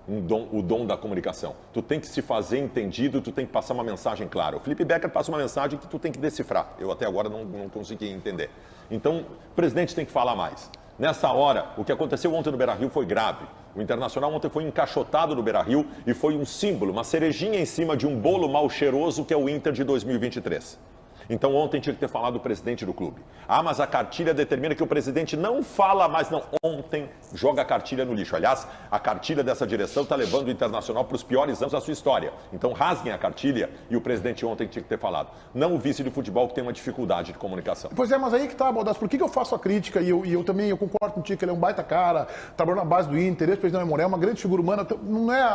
o dom da comunicação. Tu tem que se fazer entendido, tu tem que passar uma mensagem clara. O Felipe Becker passa uma mensagem que tu tem que decifrar. Eu até agora não consegui entender. Então, o presidente tem que falar mais. Nessa hora, o que aconteceu ontem no Beira-Rio foi grave. O Internacional ontem foi encaixotado no Beira-Rio e foi um símbolo, uma cerejinha em cima de um bolo mal cheiroso que é o Inter de 2023. Então ontem tinha que ter falado o presidente do clube. Ah, mas a cartilha determina que o presidente não fala mais. Não, ontem joga a cartilha no lixo. Aliás, a cartilha dessa direção está levando o Internacional para os piores anos da sua história. Então rasguem a cartilha e o presidente ontem tinha que ter falado. Não o vice de futebol que tem uma dificuldade de comunicação. Pois é, mas aí que tá, Baldasso. Por que eu faço a crítica? E eu também concordo contigo que ele é um baita cara, trabalhou na base do Inter, ex-presidente Memorial, é uma grande figura humana.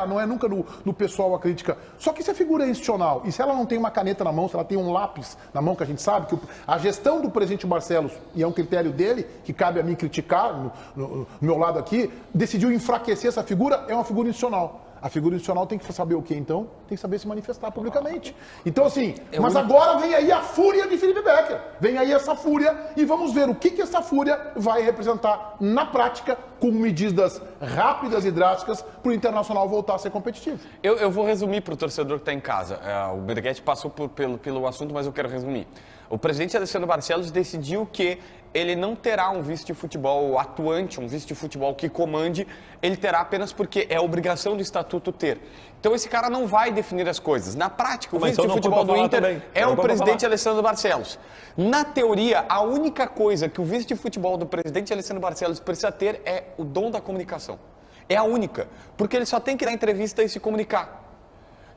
Não é nunca no pessoal a crítica. Só que se a figura é institucional e se ela não tem uma caneta na mão, se ela tem um lápis na mão, que a gente sabe que a gestão do presidente Barcelos, e é um critério dele, que cabe a mim criticar, no meu lado aqui, decidiu enfraquecer essa figura, é uma figura institucional. A figura institucional tem que saber o quê, então? Tem que saber se manifestar publicamente. Então, assim, mas agora vem aí a fúria de Felipe Becker. Vem aí essa fúria e vamos ver o que essa fúria vai representar na prática com medidas rápidas e drásticas para o Internacional voltar a ser competitivo. Eu vou resumir para o torcedor que está em casa. O Meneghetti passou pelo assunto, mas eu quero resumir. O presidente Alessandro Barcelos decidiu que ele não terá um vice de futebol atuante, um vice de futebol que comande, ele terá apenas porque é obrigação do estatuto ter. Então esse cara não vai definir as coisas. Na prática, o vice de futebol do Inter é o presidente Alessandro Barcelos. Na teoria, a única coisa que o vice de futebol do presidente Alessandro Barcelos precisa ter é o dom da comunicação. É a única, porque ele só tem que dar entrevista e se comunicar.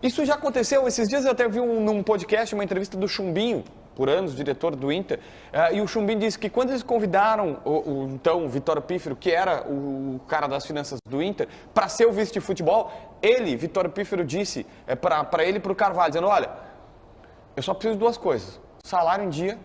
Isso já aconteceu, esses dias eu até vi num podcast uma entrevista do Chumbinho, por anos, diretor do Inter, e o Chumbinho disse que quando eles convidaram então Vitório Pífero, que era o cara das finanças do Inter, para ser o vice de futebol, ele, Vitório Pífero, disse para ele e para o Carvalho, dizendo, olha, eu só preciso de duas coisas, salário em dia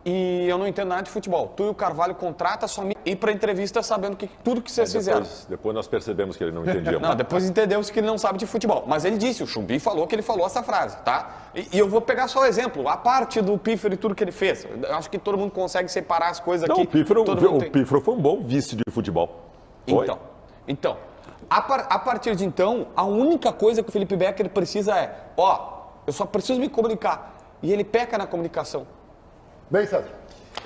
e eu não entendo nada de futebol. Tu e o Carvalho contrata só me ir para entrevista sabendo tudo que vocês fizeram. Depois nós percebemos que ele não entendia. Não, depois entendemos que ele não sabe de futebol. Mas ele disse, o Chumbinho falou que ele falou essa frase, tá? E eu vou pegar só o exemplo, a parte do Pífero e tudo que ele fez. Eu acho que todo mundo consegue separar as coisas aqui. O Pífero foi um bom vice de futebol. Então, a partir de então, a única coisa que o Felipe Becker precisa eu só preciso me comunicar. E ele peca na comunicação. Bem, César.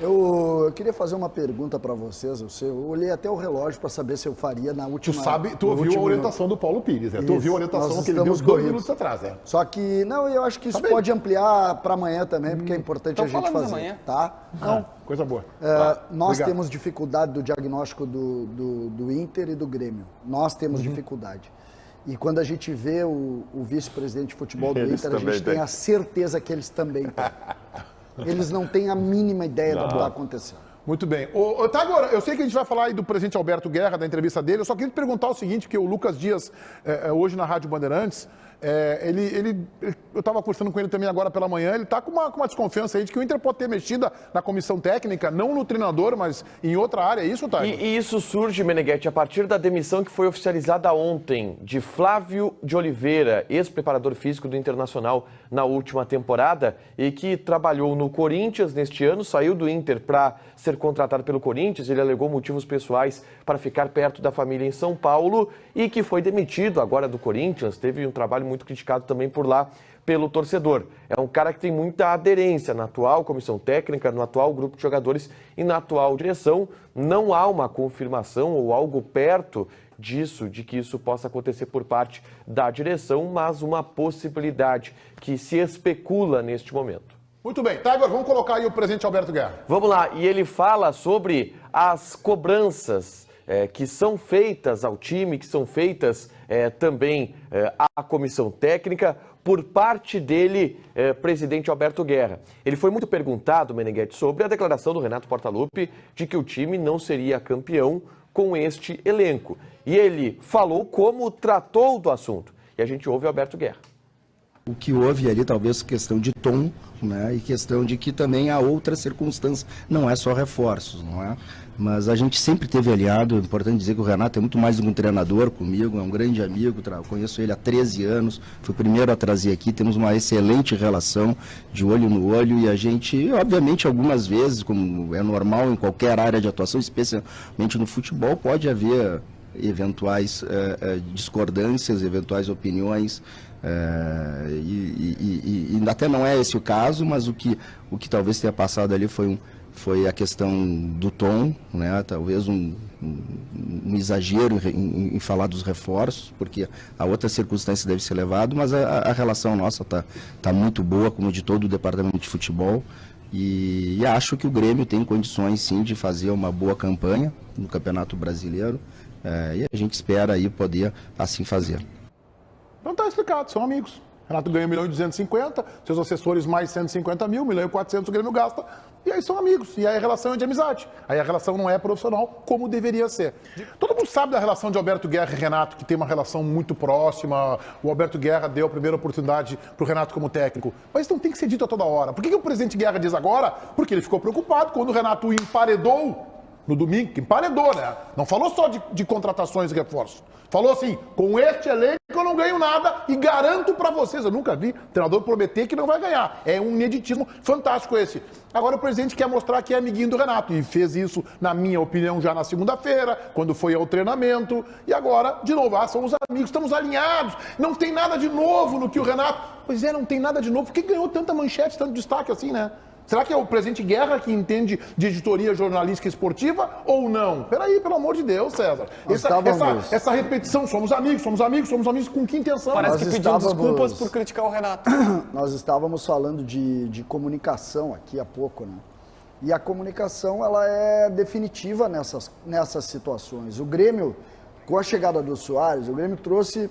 Eu queria fazer uma pergunta para vocês. Eu olhei até o relógio para saber se eu faria na última... Tu ouviu a orientação do Paulo Pires, né? Tu ouviu a orientação que ele deu 2 minutos atrás, né? Só que, eu acho que isso pode ampliar para amanhã também, porque é importante a gente fazer. Amanhã. Tá? Então, coisa boa. Nós temos dificuldade do diagnóstico do Inter e do Grêmio. Nós temos dificuldade. E quando a gente vê o vice-presidente de futebol do Inter, a gente tem a certeza que eles também têm. Eles não têm a mínima ideia do que está acontecendo. Muito bem. Agora, eu sei que a gente vai falar aí do presidente Alberto Guerra, da entrevista dele, eu só queria te perguntar o seguinte, que o Lucas Dias, hoje na Rádio Bandeirantes, eu estava conversando com ele também agora pela manhã, ele está com uma desconfiança aí de que o Inter pode ter mexida na comissão técnica, não no treinador, mas em outra área, é isso, Thay? E isso surge, Meneghetti, a partir da demissão que foi oficializada ontem de Flávio de Oliveira, ex-preparador físico do Internacional na última temporada e que trabalhou no Corinthians neste ano, saiu do Inter para ser contratado pelo Corinthians, ele alegou motivos pessoais para ficar perto da família em São Paulo e que foi demitido agora do Corinthians, teve um trabalho muito criticado também por lá pelo torcedor. É um cara que tem muita aderência na atual comissão técnica, no atual grupo de jogadores e na atual direção. Não há uma confirmação ou algo perto disso, de que isso possa acontecer por parte da direção, mas uma possibilidade que se especula neste momento. Muito bem. Tá, agora vamos colocar aí o presidente Alberto Guerra. Vamos lá. E ele fala sobre as cobranças que são feitas ao time, que são feitas também à comissão técnica, por parte dele, presidente Alberto Guerra. Ele foi muito perguntado, Meneghetti, sobre a declaração do Renato Portaluppi de que o time não seria campeão com este elenco. E ele falou como tratou do assunto. E a gente ouve o Alberto Guerra. O que houve ali, talvez questão de tom, né, e questão de que também há outras circunstâncias, não é só reforços, não é? Mas a gente sempre teve aliado, é importante dizer que o Renato é muito mais do que um treinador comigo, é um grande amigo, conheço ele há 13 anos, fui o primeiro a trazer aqui, temos uma excelente relação de olho no olho e a gente, obviamente, algumas vezes, como é normal em qualquer área de atuação, especialmente no futebol, pode haver eventuais discordâncias, eventuais opiniões, e até não é esse o caso, mas o que talvez tenha passado ali foi a questão do tom, né? Talvez um exagero em falar dos reforços, porque a outra circunstância deve ser levada, mas a relação nossa tá muito boa, como de todo o departamento de futebol, e acho que o Grêmio tem condições sim de fazer uma boa campanha no Campeonato Brasileiro, e a gente espera aí poder assim fazer. Então tá explicado, são amigos. Renato ganha 1.250.000, seus assessores mais 150 mil, 1.400.000 o Grêmio gasta, e aí são amigos, e aí a relação é de amizade. Aí a relação não é profissional como deveria ser. Todo mundo sabe da relação de Alberto Guerra e Renato, que tem uma relação muito próxima. O Alberto Guerra deu a primeira oportunidade pro Renato como técnico, mas isso não tem que ser dito a toda hora. Por que o presidente Guerra diz agora? Porque ele ficou preocupado quando o Renato o emparedou no domingo, que emparedou, né? Não falou só de contratações e reforços. Falou assim, com este elenco eu não ganho nada e garanto pra vocês. Eu nunca vi treinador prometer que não vai ganhar. É um ineditismo fantástico esse. Agora o presidente quer mostrar que é amiguinho do Renato. E fez isso, na minha opinião, já na segunda-feira, quando foi ao treinamento. E agora, de novo, somos amigos, estamos alinhados. Não tem nada de novo no que o Renato... Pois é, não tem nada de novo. Por que ganhou tanta manchete, tanto destaque assim, né? Será que é o presidente Guerra que entende de editoria jornalística e esportiva ou não? Peraí, pelo amor de Deus, César. Essa repetição, somos amigos, com que intenção? Parece que pediu desculpas por criticar o Renato. Nós estávamos falando de comunicação aqui há pouco, né? E a comunicação, ela é definitiva nessas situações. O Grêmio, com a chegada do Soares, o Grêmio trouxe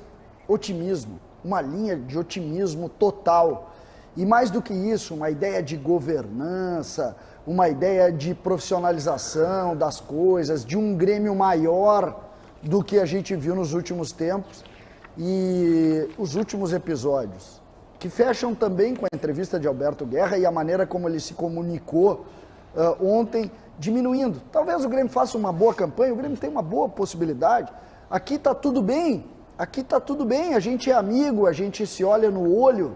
otimismo, uma linha de otimismo total. E mais do que isso, uma ideia de governança, uma ideia de profissionalização das coisas, de um Grêmio maior do que a gente viu nos últimos tempos. E os últimos episódios, que fecham também com a entrevista de Alberto Guerra e a maneira como ele se comunicou ontem, diminuindo. Talvez o Grêmio faça uma boa campanha, o Grêmio tem uma boa possibilidade. Aqui está tudo bem, a gente é amigo, a gente se olha no olho,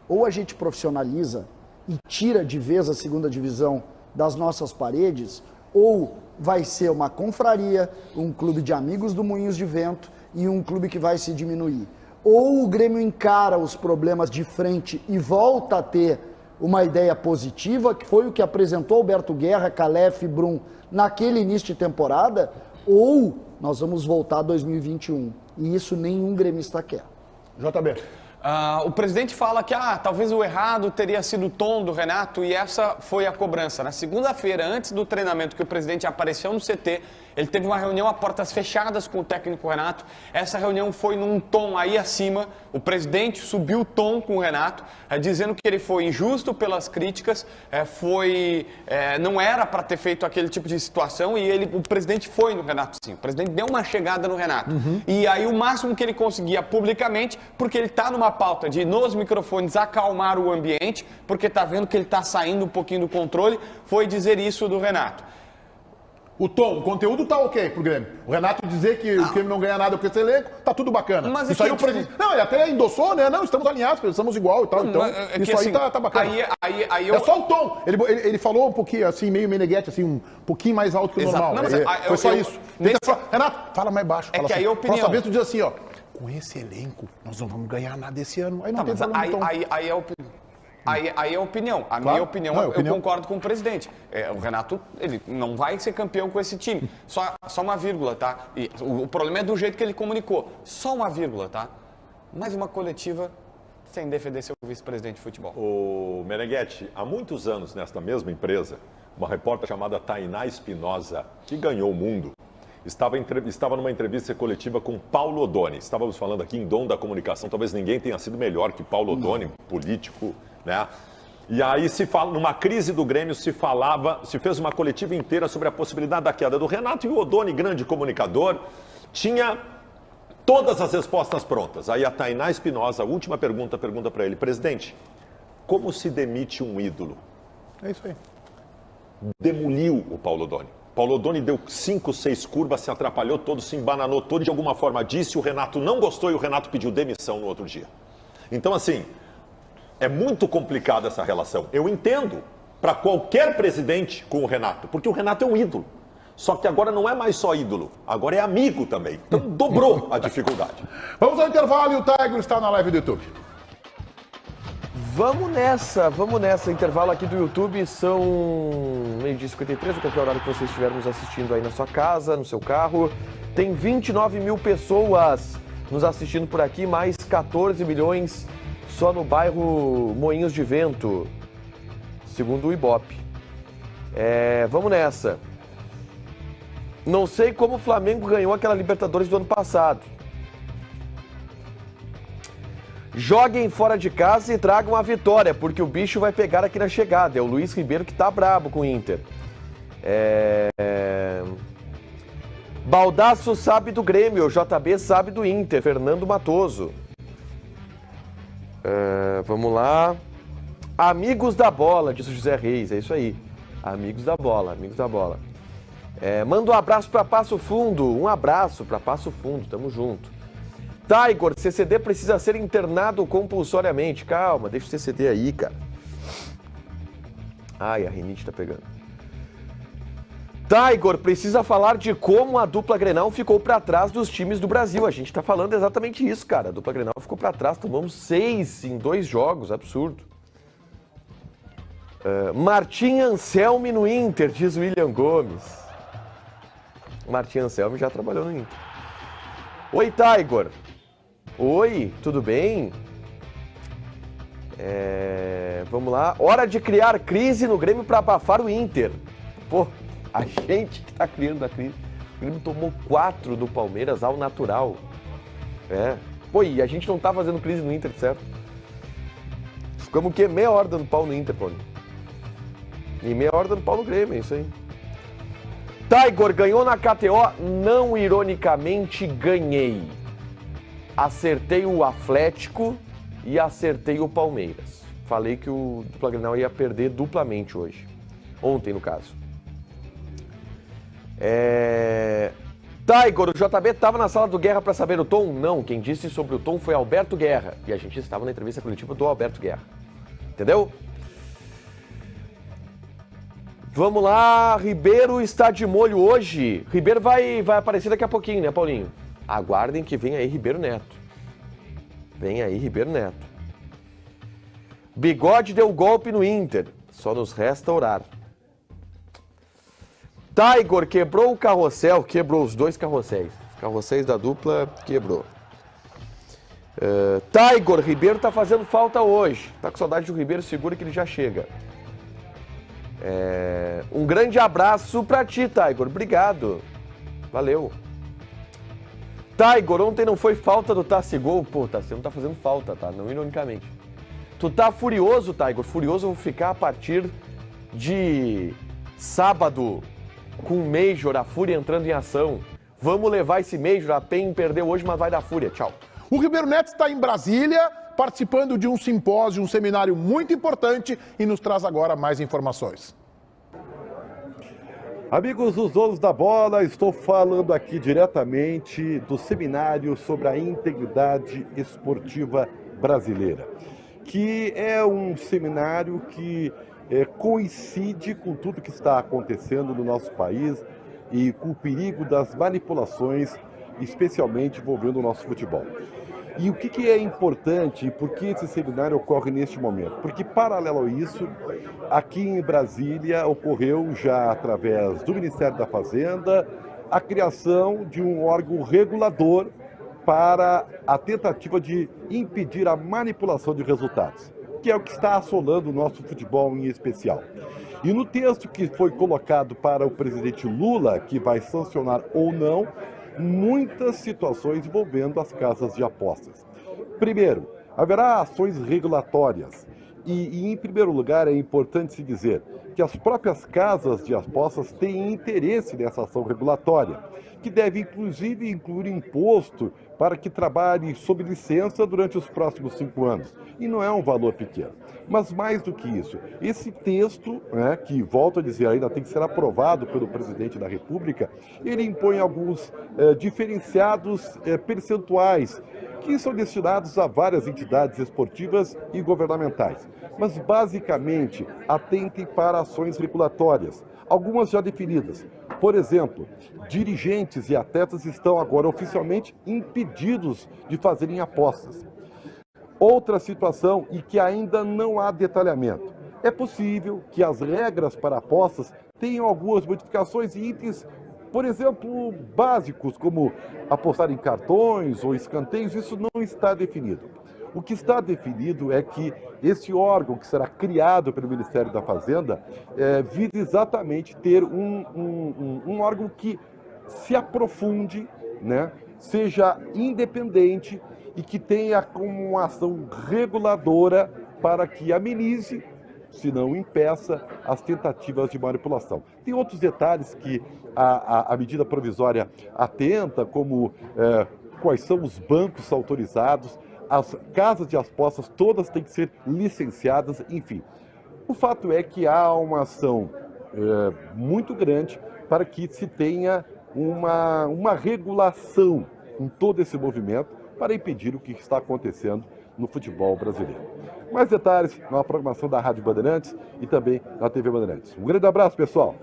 ou a gente profissionaliza e tira de vez a segunda divisão das nossas paredes, ou vai ser uma confraria, um clube de amigos do Moinhos de Vento e um clube que vai se diminuir. Ou o Grêmio encara os problemas de frente e volta a ter uma ideia positiva, que foi o que apresentou Alberto Guerra, Calef e Brum naquele início de temporada, ou nós vamos voltar a 2021. E isso nenhum gremista quer. JB. O presidente fala que talvez o errado teria sido o tom do Renato e essa foi a cobrança. Na segunda-feira, antes do treinamento, que o presidente apareceu no CT, ele teve uma reunião a portas fechadas com o técnico Renato. Essa reunião foi num tom aí acima. O presidente subiu o tom com o Renato, dizendo que ele foi injusto pelas críticas, não era para ter feito aquele tipo de situação e o presidente foi no Renato sim. O presidente deu uma chegada no Renato. E aí o máximo que ele conseguia publicamente, porque ele está numa pauta de nos microfones acalmar o ambiente, porque está vendo que ele está saindo um pouquinho do controle, foi dizer isso do Renato. O tom, o conteúdo tá ok pro Grêmio. O Renato dizer que o Grêmio não ganha nada com esse elenco, tá tudo bacana. Mas isso aí o presidente... Não, ele até endossou, né? Não, estamos alinhados, pensamos igual e tal. Então, isso assim, aí tá bacana. É só o tom. Ele falou um pouquinho assim, meio meneghete, assim, um pouquinho mais alto que o normal. Não, foi só isso. Renato, fala mais baixo. É que aí a opinião... Próxima vez tu diz assim, ó, com esse elenco, nós não vamos ganhar nada esse ano. Aí não tem problema. Aí é a opinião. Aí é a opinião. Minha opinião, eu concordo com o presidente. O Renato, ele não vai ser campeão com esse time. Só uma vírgula, tá? E o problema é do jeito que ele comunicou. Só uma vírgula, tá? Mais uma coletiva sem defender seu vice-presidente de futebol. O Meneghetti, há muitos anos nesta mesma empresa, uma repórter chamada Tainá Espinosa, que ganhou o mundo, estava numa entrevista coletiva com Paulo Odoni. Estávamos falando aqui em dom da comunicação, talvez ninguém tenha sido melhor que Paulo Odoni, político, né? E aí se fala, numa crise do Grêmio se fez uma coletiva inteira sobre a possibilidade da queda do Renato, e o Odoni, grande comunicador, tinha todas as respostas prontas. Aí a Tainá Espinosa, a última pergunta para ele: presidente, como se demite um ídolo? É isso aí. Demoliu o Paulo Odoni. Paulo Odoni deu 5, 6 curvas, se atrapalhou todo, se embananou todo, de alguma forma disse, o Renato não gostou e o Renato pediu demissão no outro dia. Então, assim, é muito complicada essa relação. Eu entendo para qualquer presidente com o Renato, porque o Renato é um ídolo. Só que agora não é mais só ídolo, agora é amigo também. Então dobrou a dificuldade. Vamos ao intervalo e o Tiger está na live do YouTube. Vamos nessa. Intervalo aqui do YouTube, são 12h53, qualquer horário que vocês estiverem nos assistindo aí na sua casa, no seu carro. Tem 29 mil pessoas nos assistindo por aqui, mais 14 milhões só no bairro Moinhos de Vento, segundo o Ibope. Vamos nessa. Não sei como o Flamengo ganhou aquela Libertadores do ano passado. Joguem fora de casa e tragam a vitória, porque o bicho vai pegar aqui na chegada. É o Luiz Ribeiro que tá brabo com o Inter. Baldasso sabe do Grêmio, o JB sabe do Inter. Fernando Matoso. Vamos lá. Amigos da bola, disse o José Reis. É isso aí. Amigos da bola, amigos da bola. Manda um abraço para Passo Fundo. Um abraço para Passo Fundo, tamo junto. Tiger, CCD precisa ser internado compulsoriamente. Calma, deixa o CCD aí, cara. Ai, a rinite tá pegando. Tiger precisa falar de como a dupla Grenal ficou para trás dos times do Brasil. A gente tá falando exatamente isso, cara. A dupla Grenal ficou para trás. Tomamos 6 em 2 jogos, absurdo. Martim Anselmi no Inter, diz William Gomes. Martim Anselmi já trabalhou no Inter. Oi, Tiger. Oi, tudo bem? Vamos lá. Hora de criar crise no Grêmio para abafar o Inter. Pô, a gente que tá criando a crise. O Grêmio tomou 4 do Palmeiras ao natural. Pô, e a gente não tá fazendo crise no Inter, certo? Ficamos o quê? Meia hora dando pau no Inter, pô. E meia hora dando pau no Grêmio, é isso aí. Tiger ganhou na KTO, não ironicamente ganhei. Acertei o Atlético e acertei o Palmeiras. Falei que o dupla Grenal ia perder duplamente hoje. Ontem, no caso. Tiger, o JB estava na sala do Guerra para saber o tom? Não, quem disse sobre o tom foi Alberto Guerra. E a gente estava na entrevista coletiva do Alberto Guerra. Entendeu? Vamos lá, Ribeiro está de molho hoje. Ribeiro vai aparecer daqui a pouquinho, né, Paulinho? Aguardem que vem aí Ribeiro Neto. Vem aí Ribeiro Neto. Bigode deu golpe no Inter. Só nos resta orar. Tiger quebrou o carrossel. Quebrou os 2 carrosséis. Os carrosséis da dupla quebrou. Tiger, Ribeiro tá fazendo falta hoje. Tá com saudade do Ribeiro, segura que ele já chega. Um grande abraço pra ti, Tiger. Obrigado. Valeu. Tiger, ontem não foi falta do Tassigol. Pô, você não tá fazendo falta, tá? Não ironicamente. Tu tá furioso, Tiger. Furioso eu vou ficar a partir de sábado com o Major, a Fúria entrando em ação. Vamos levar esse Major. A PEN perdeu hoje, mas vai dar Fúria. Tchau. O Ribeiro Neto está em Brasília, participando de um simpósio, um seminário muito importante e nos traz agora mais informações. Amigos dos donos da bola, estou falando aqui diretamente do seminário sobre a integridade esportiva brasileira, que é um seminário que coincide com tudo que está acontecendo no nosso país e com o perigo das manipulações, especialmente envolvendo o nosso futebol. E o que é importante e por que esse seminário ocorre neste momento? Porque, paralelo a isso, aqui em Brasília ocorreu já através do Ministério da Fazenda a criação de um órgão regulador para a tentativa de impedir a manipulação de resultados, que é o que está assolando o nosso futebol em especial. E no texto que foi colocado para o presidente Lula, que vai sancionar ou não, muitas situações envolvendo as casas de apostas. Primeiro, haverá ações regulatórias E, em primeiro lugar, é importante se dizer que as próprias casas de apostas têm interesse nessa ação regulatória, que deve, inclusive, incluir imposto para que trabalhe sob licença durante os próximos 5 anos. E não é um valor pequeno. Mas mais do que isso, esse texto, que, volto a dizer, ainda tem que ser aprovado pelo presidente da República, ele impõe alguns diferenciados percentuais que são destinados a várias entidades esportivas e governamentais. Mas, basicamente, atentem para ações regulatórias, algumas já definidas. Por exemplo, dirigentes e atletas estão agora oficialmente impedidos de fazerem apostas. Outra situação e que ainda não há detalhamento. É possível que as regras para apostas tenham algumas modificações e itens, por exemplo, básicos, como apostar em cartões ou escanteios, isso não está definido. O que está definido é que esse órgão que será criado pelo Ministério da Fazenda visa exatamente ter um órgão que se aprofunde, seja independente e que tenha como uma ação reguladora para que amenize, se não impeça, as tentativas de manipulação. Tem outros detalhes que a medida provisória atenta, como quais são os bancos autorizados, as casas de apostas todas têm que ser licenciadas, enfim. O fato é que há uma ação muito grande para que se tenha uma regulação em todo esse movimento para impedir o que está acontecendo no futebol brasileiro. Mais detalhes na programação da Rádio Bandeirantes e também na TV Bandeirantes. Um grande abraço, pessoal!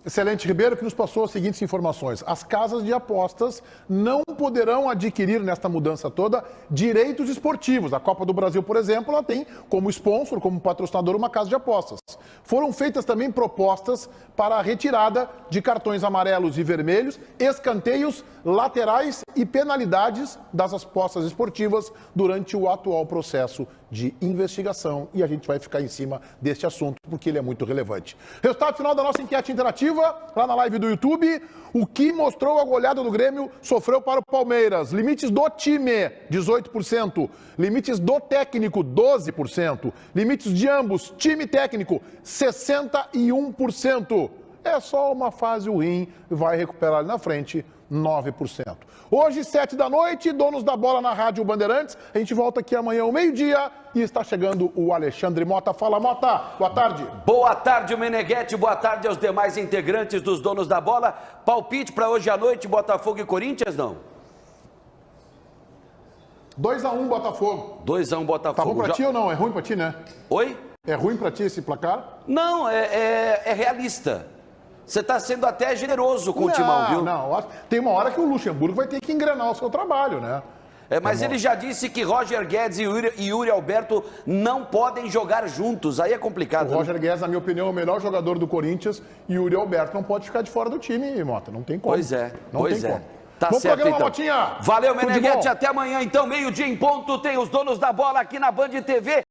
Excelente, Ribeiro, que nos passou as seguintes informações. As casas de apostas não poderão adquirir, nesta mudança toda, direitos esportivos. A Copa do Brasil, por exemplo, ela tem como sponsor, como patrocinador, uma casa de apostas. Foram feitas também propostas para a retirada de cartões amarelos e vermelhos, escanteios, laterais e penalidades das apostas esportivas durante o atual processo de investigação. E a gente vai ficar em cima deste assunto, porque ele é muito relevante. Resultado final da nossa enquete interativa, lá na live do YouTube. O que mostrou a goleada do Grêmio sofreu para o Palmeiras. Limites do time, 18%. Limites do técnico, 12%. Limites de ambos, time e técnico, 61%. É só uma fase ruim, vai recuperar ali na frente, 9%. Hoje, 7 da noite, Donos da Bola na Rádio Bandeirantes. A gente volta aqui amanhã ao meio-dia e está chegando o Alexandre Mota. Fala, Mota. Boa tarde. Boa tarde, Meneghetti. Boa tarde aos demais integrantes dos Donos da Bola. Palpite para hoje à noite, Botafogo e Corinthians, não? 2-1 Botafogo. 2-1 Botafogo. Tá bom pra ti ou não? É ruim pra ti, né? Oi? É ruim pra ti esse placar? Não, é realista. Você está sendo até generoso com o Timão, viu? Não, tem uma hora que o Luxemburgo vai ter que engrenar o seu trabalho, né? Mas ele já disse que Roger Guedes e Yuri Alberto não podem jogar juntos, aí é complicado. O Roger Guedes, na minha opinião, é o melhor jogador do Corinthians e Yuri Alberto não pode ficar de fora do time, Mota, não tem como. Pois é, não tem como. Tá bom certo, programa, então. Motinha! Valeu, Meneghetti, até amanhã, então, meio-dia em ponto, tem os Donos da Bola aqui na Band TV.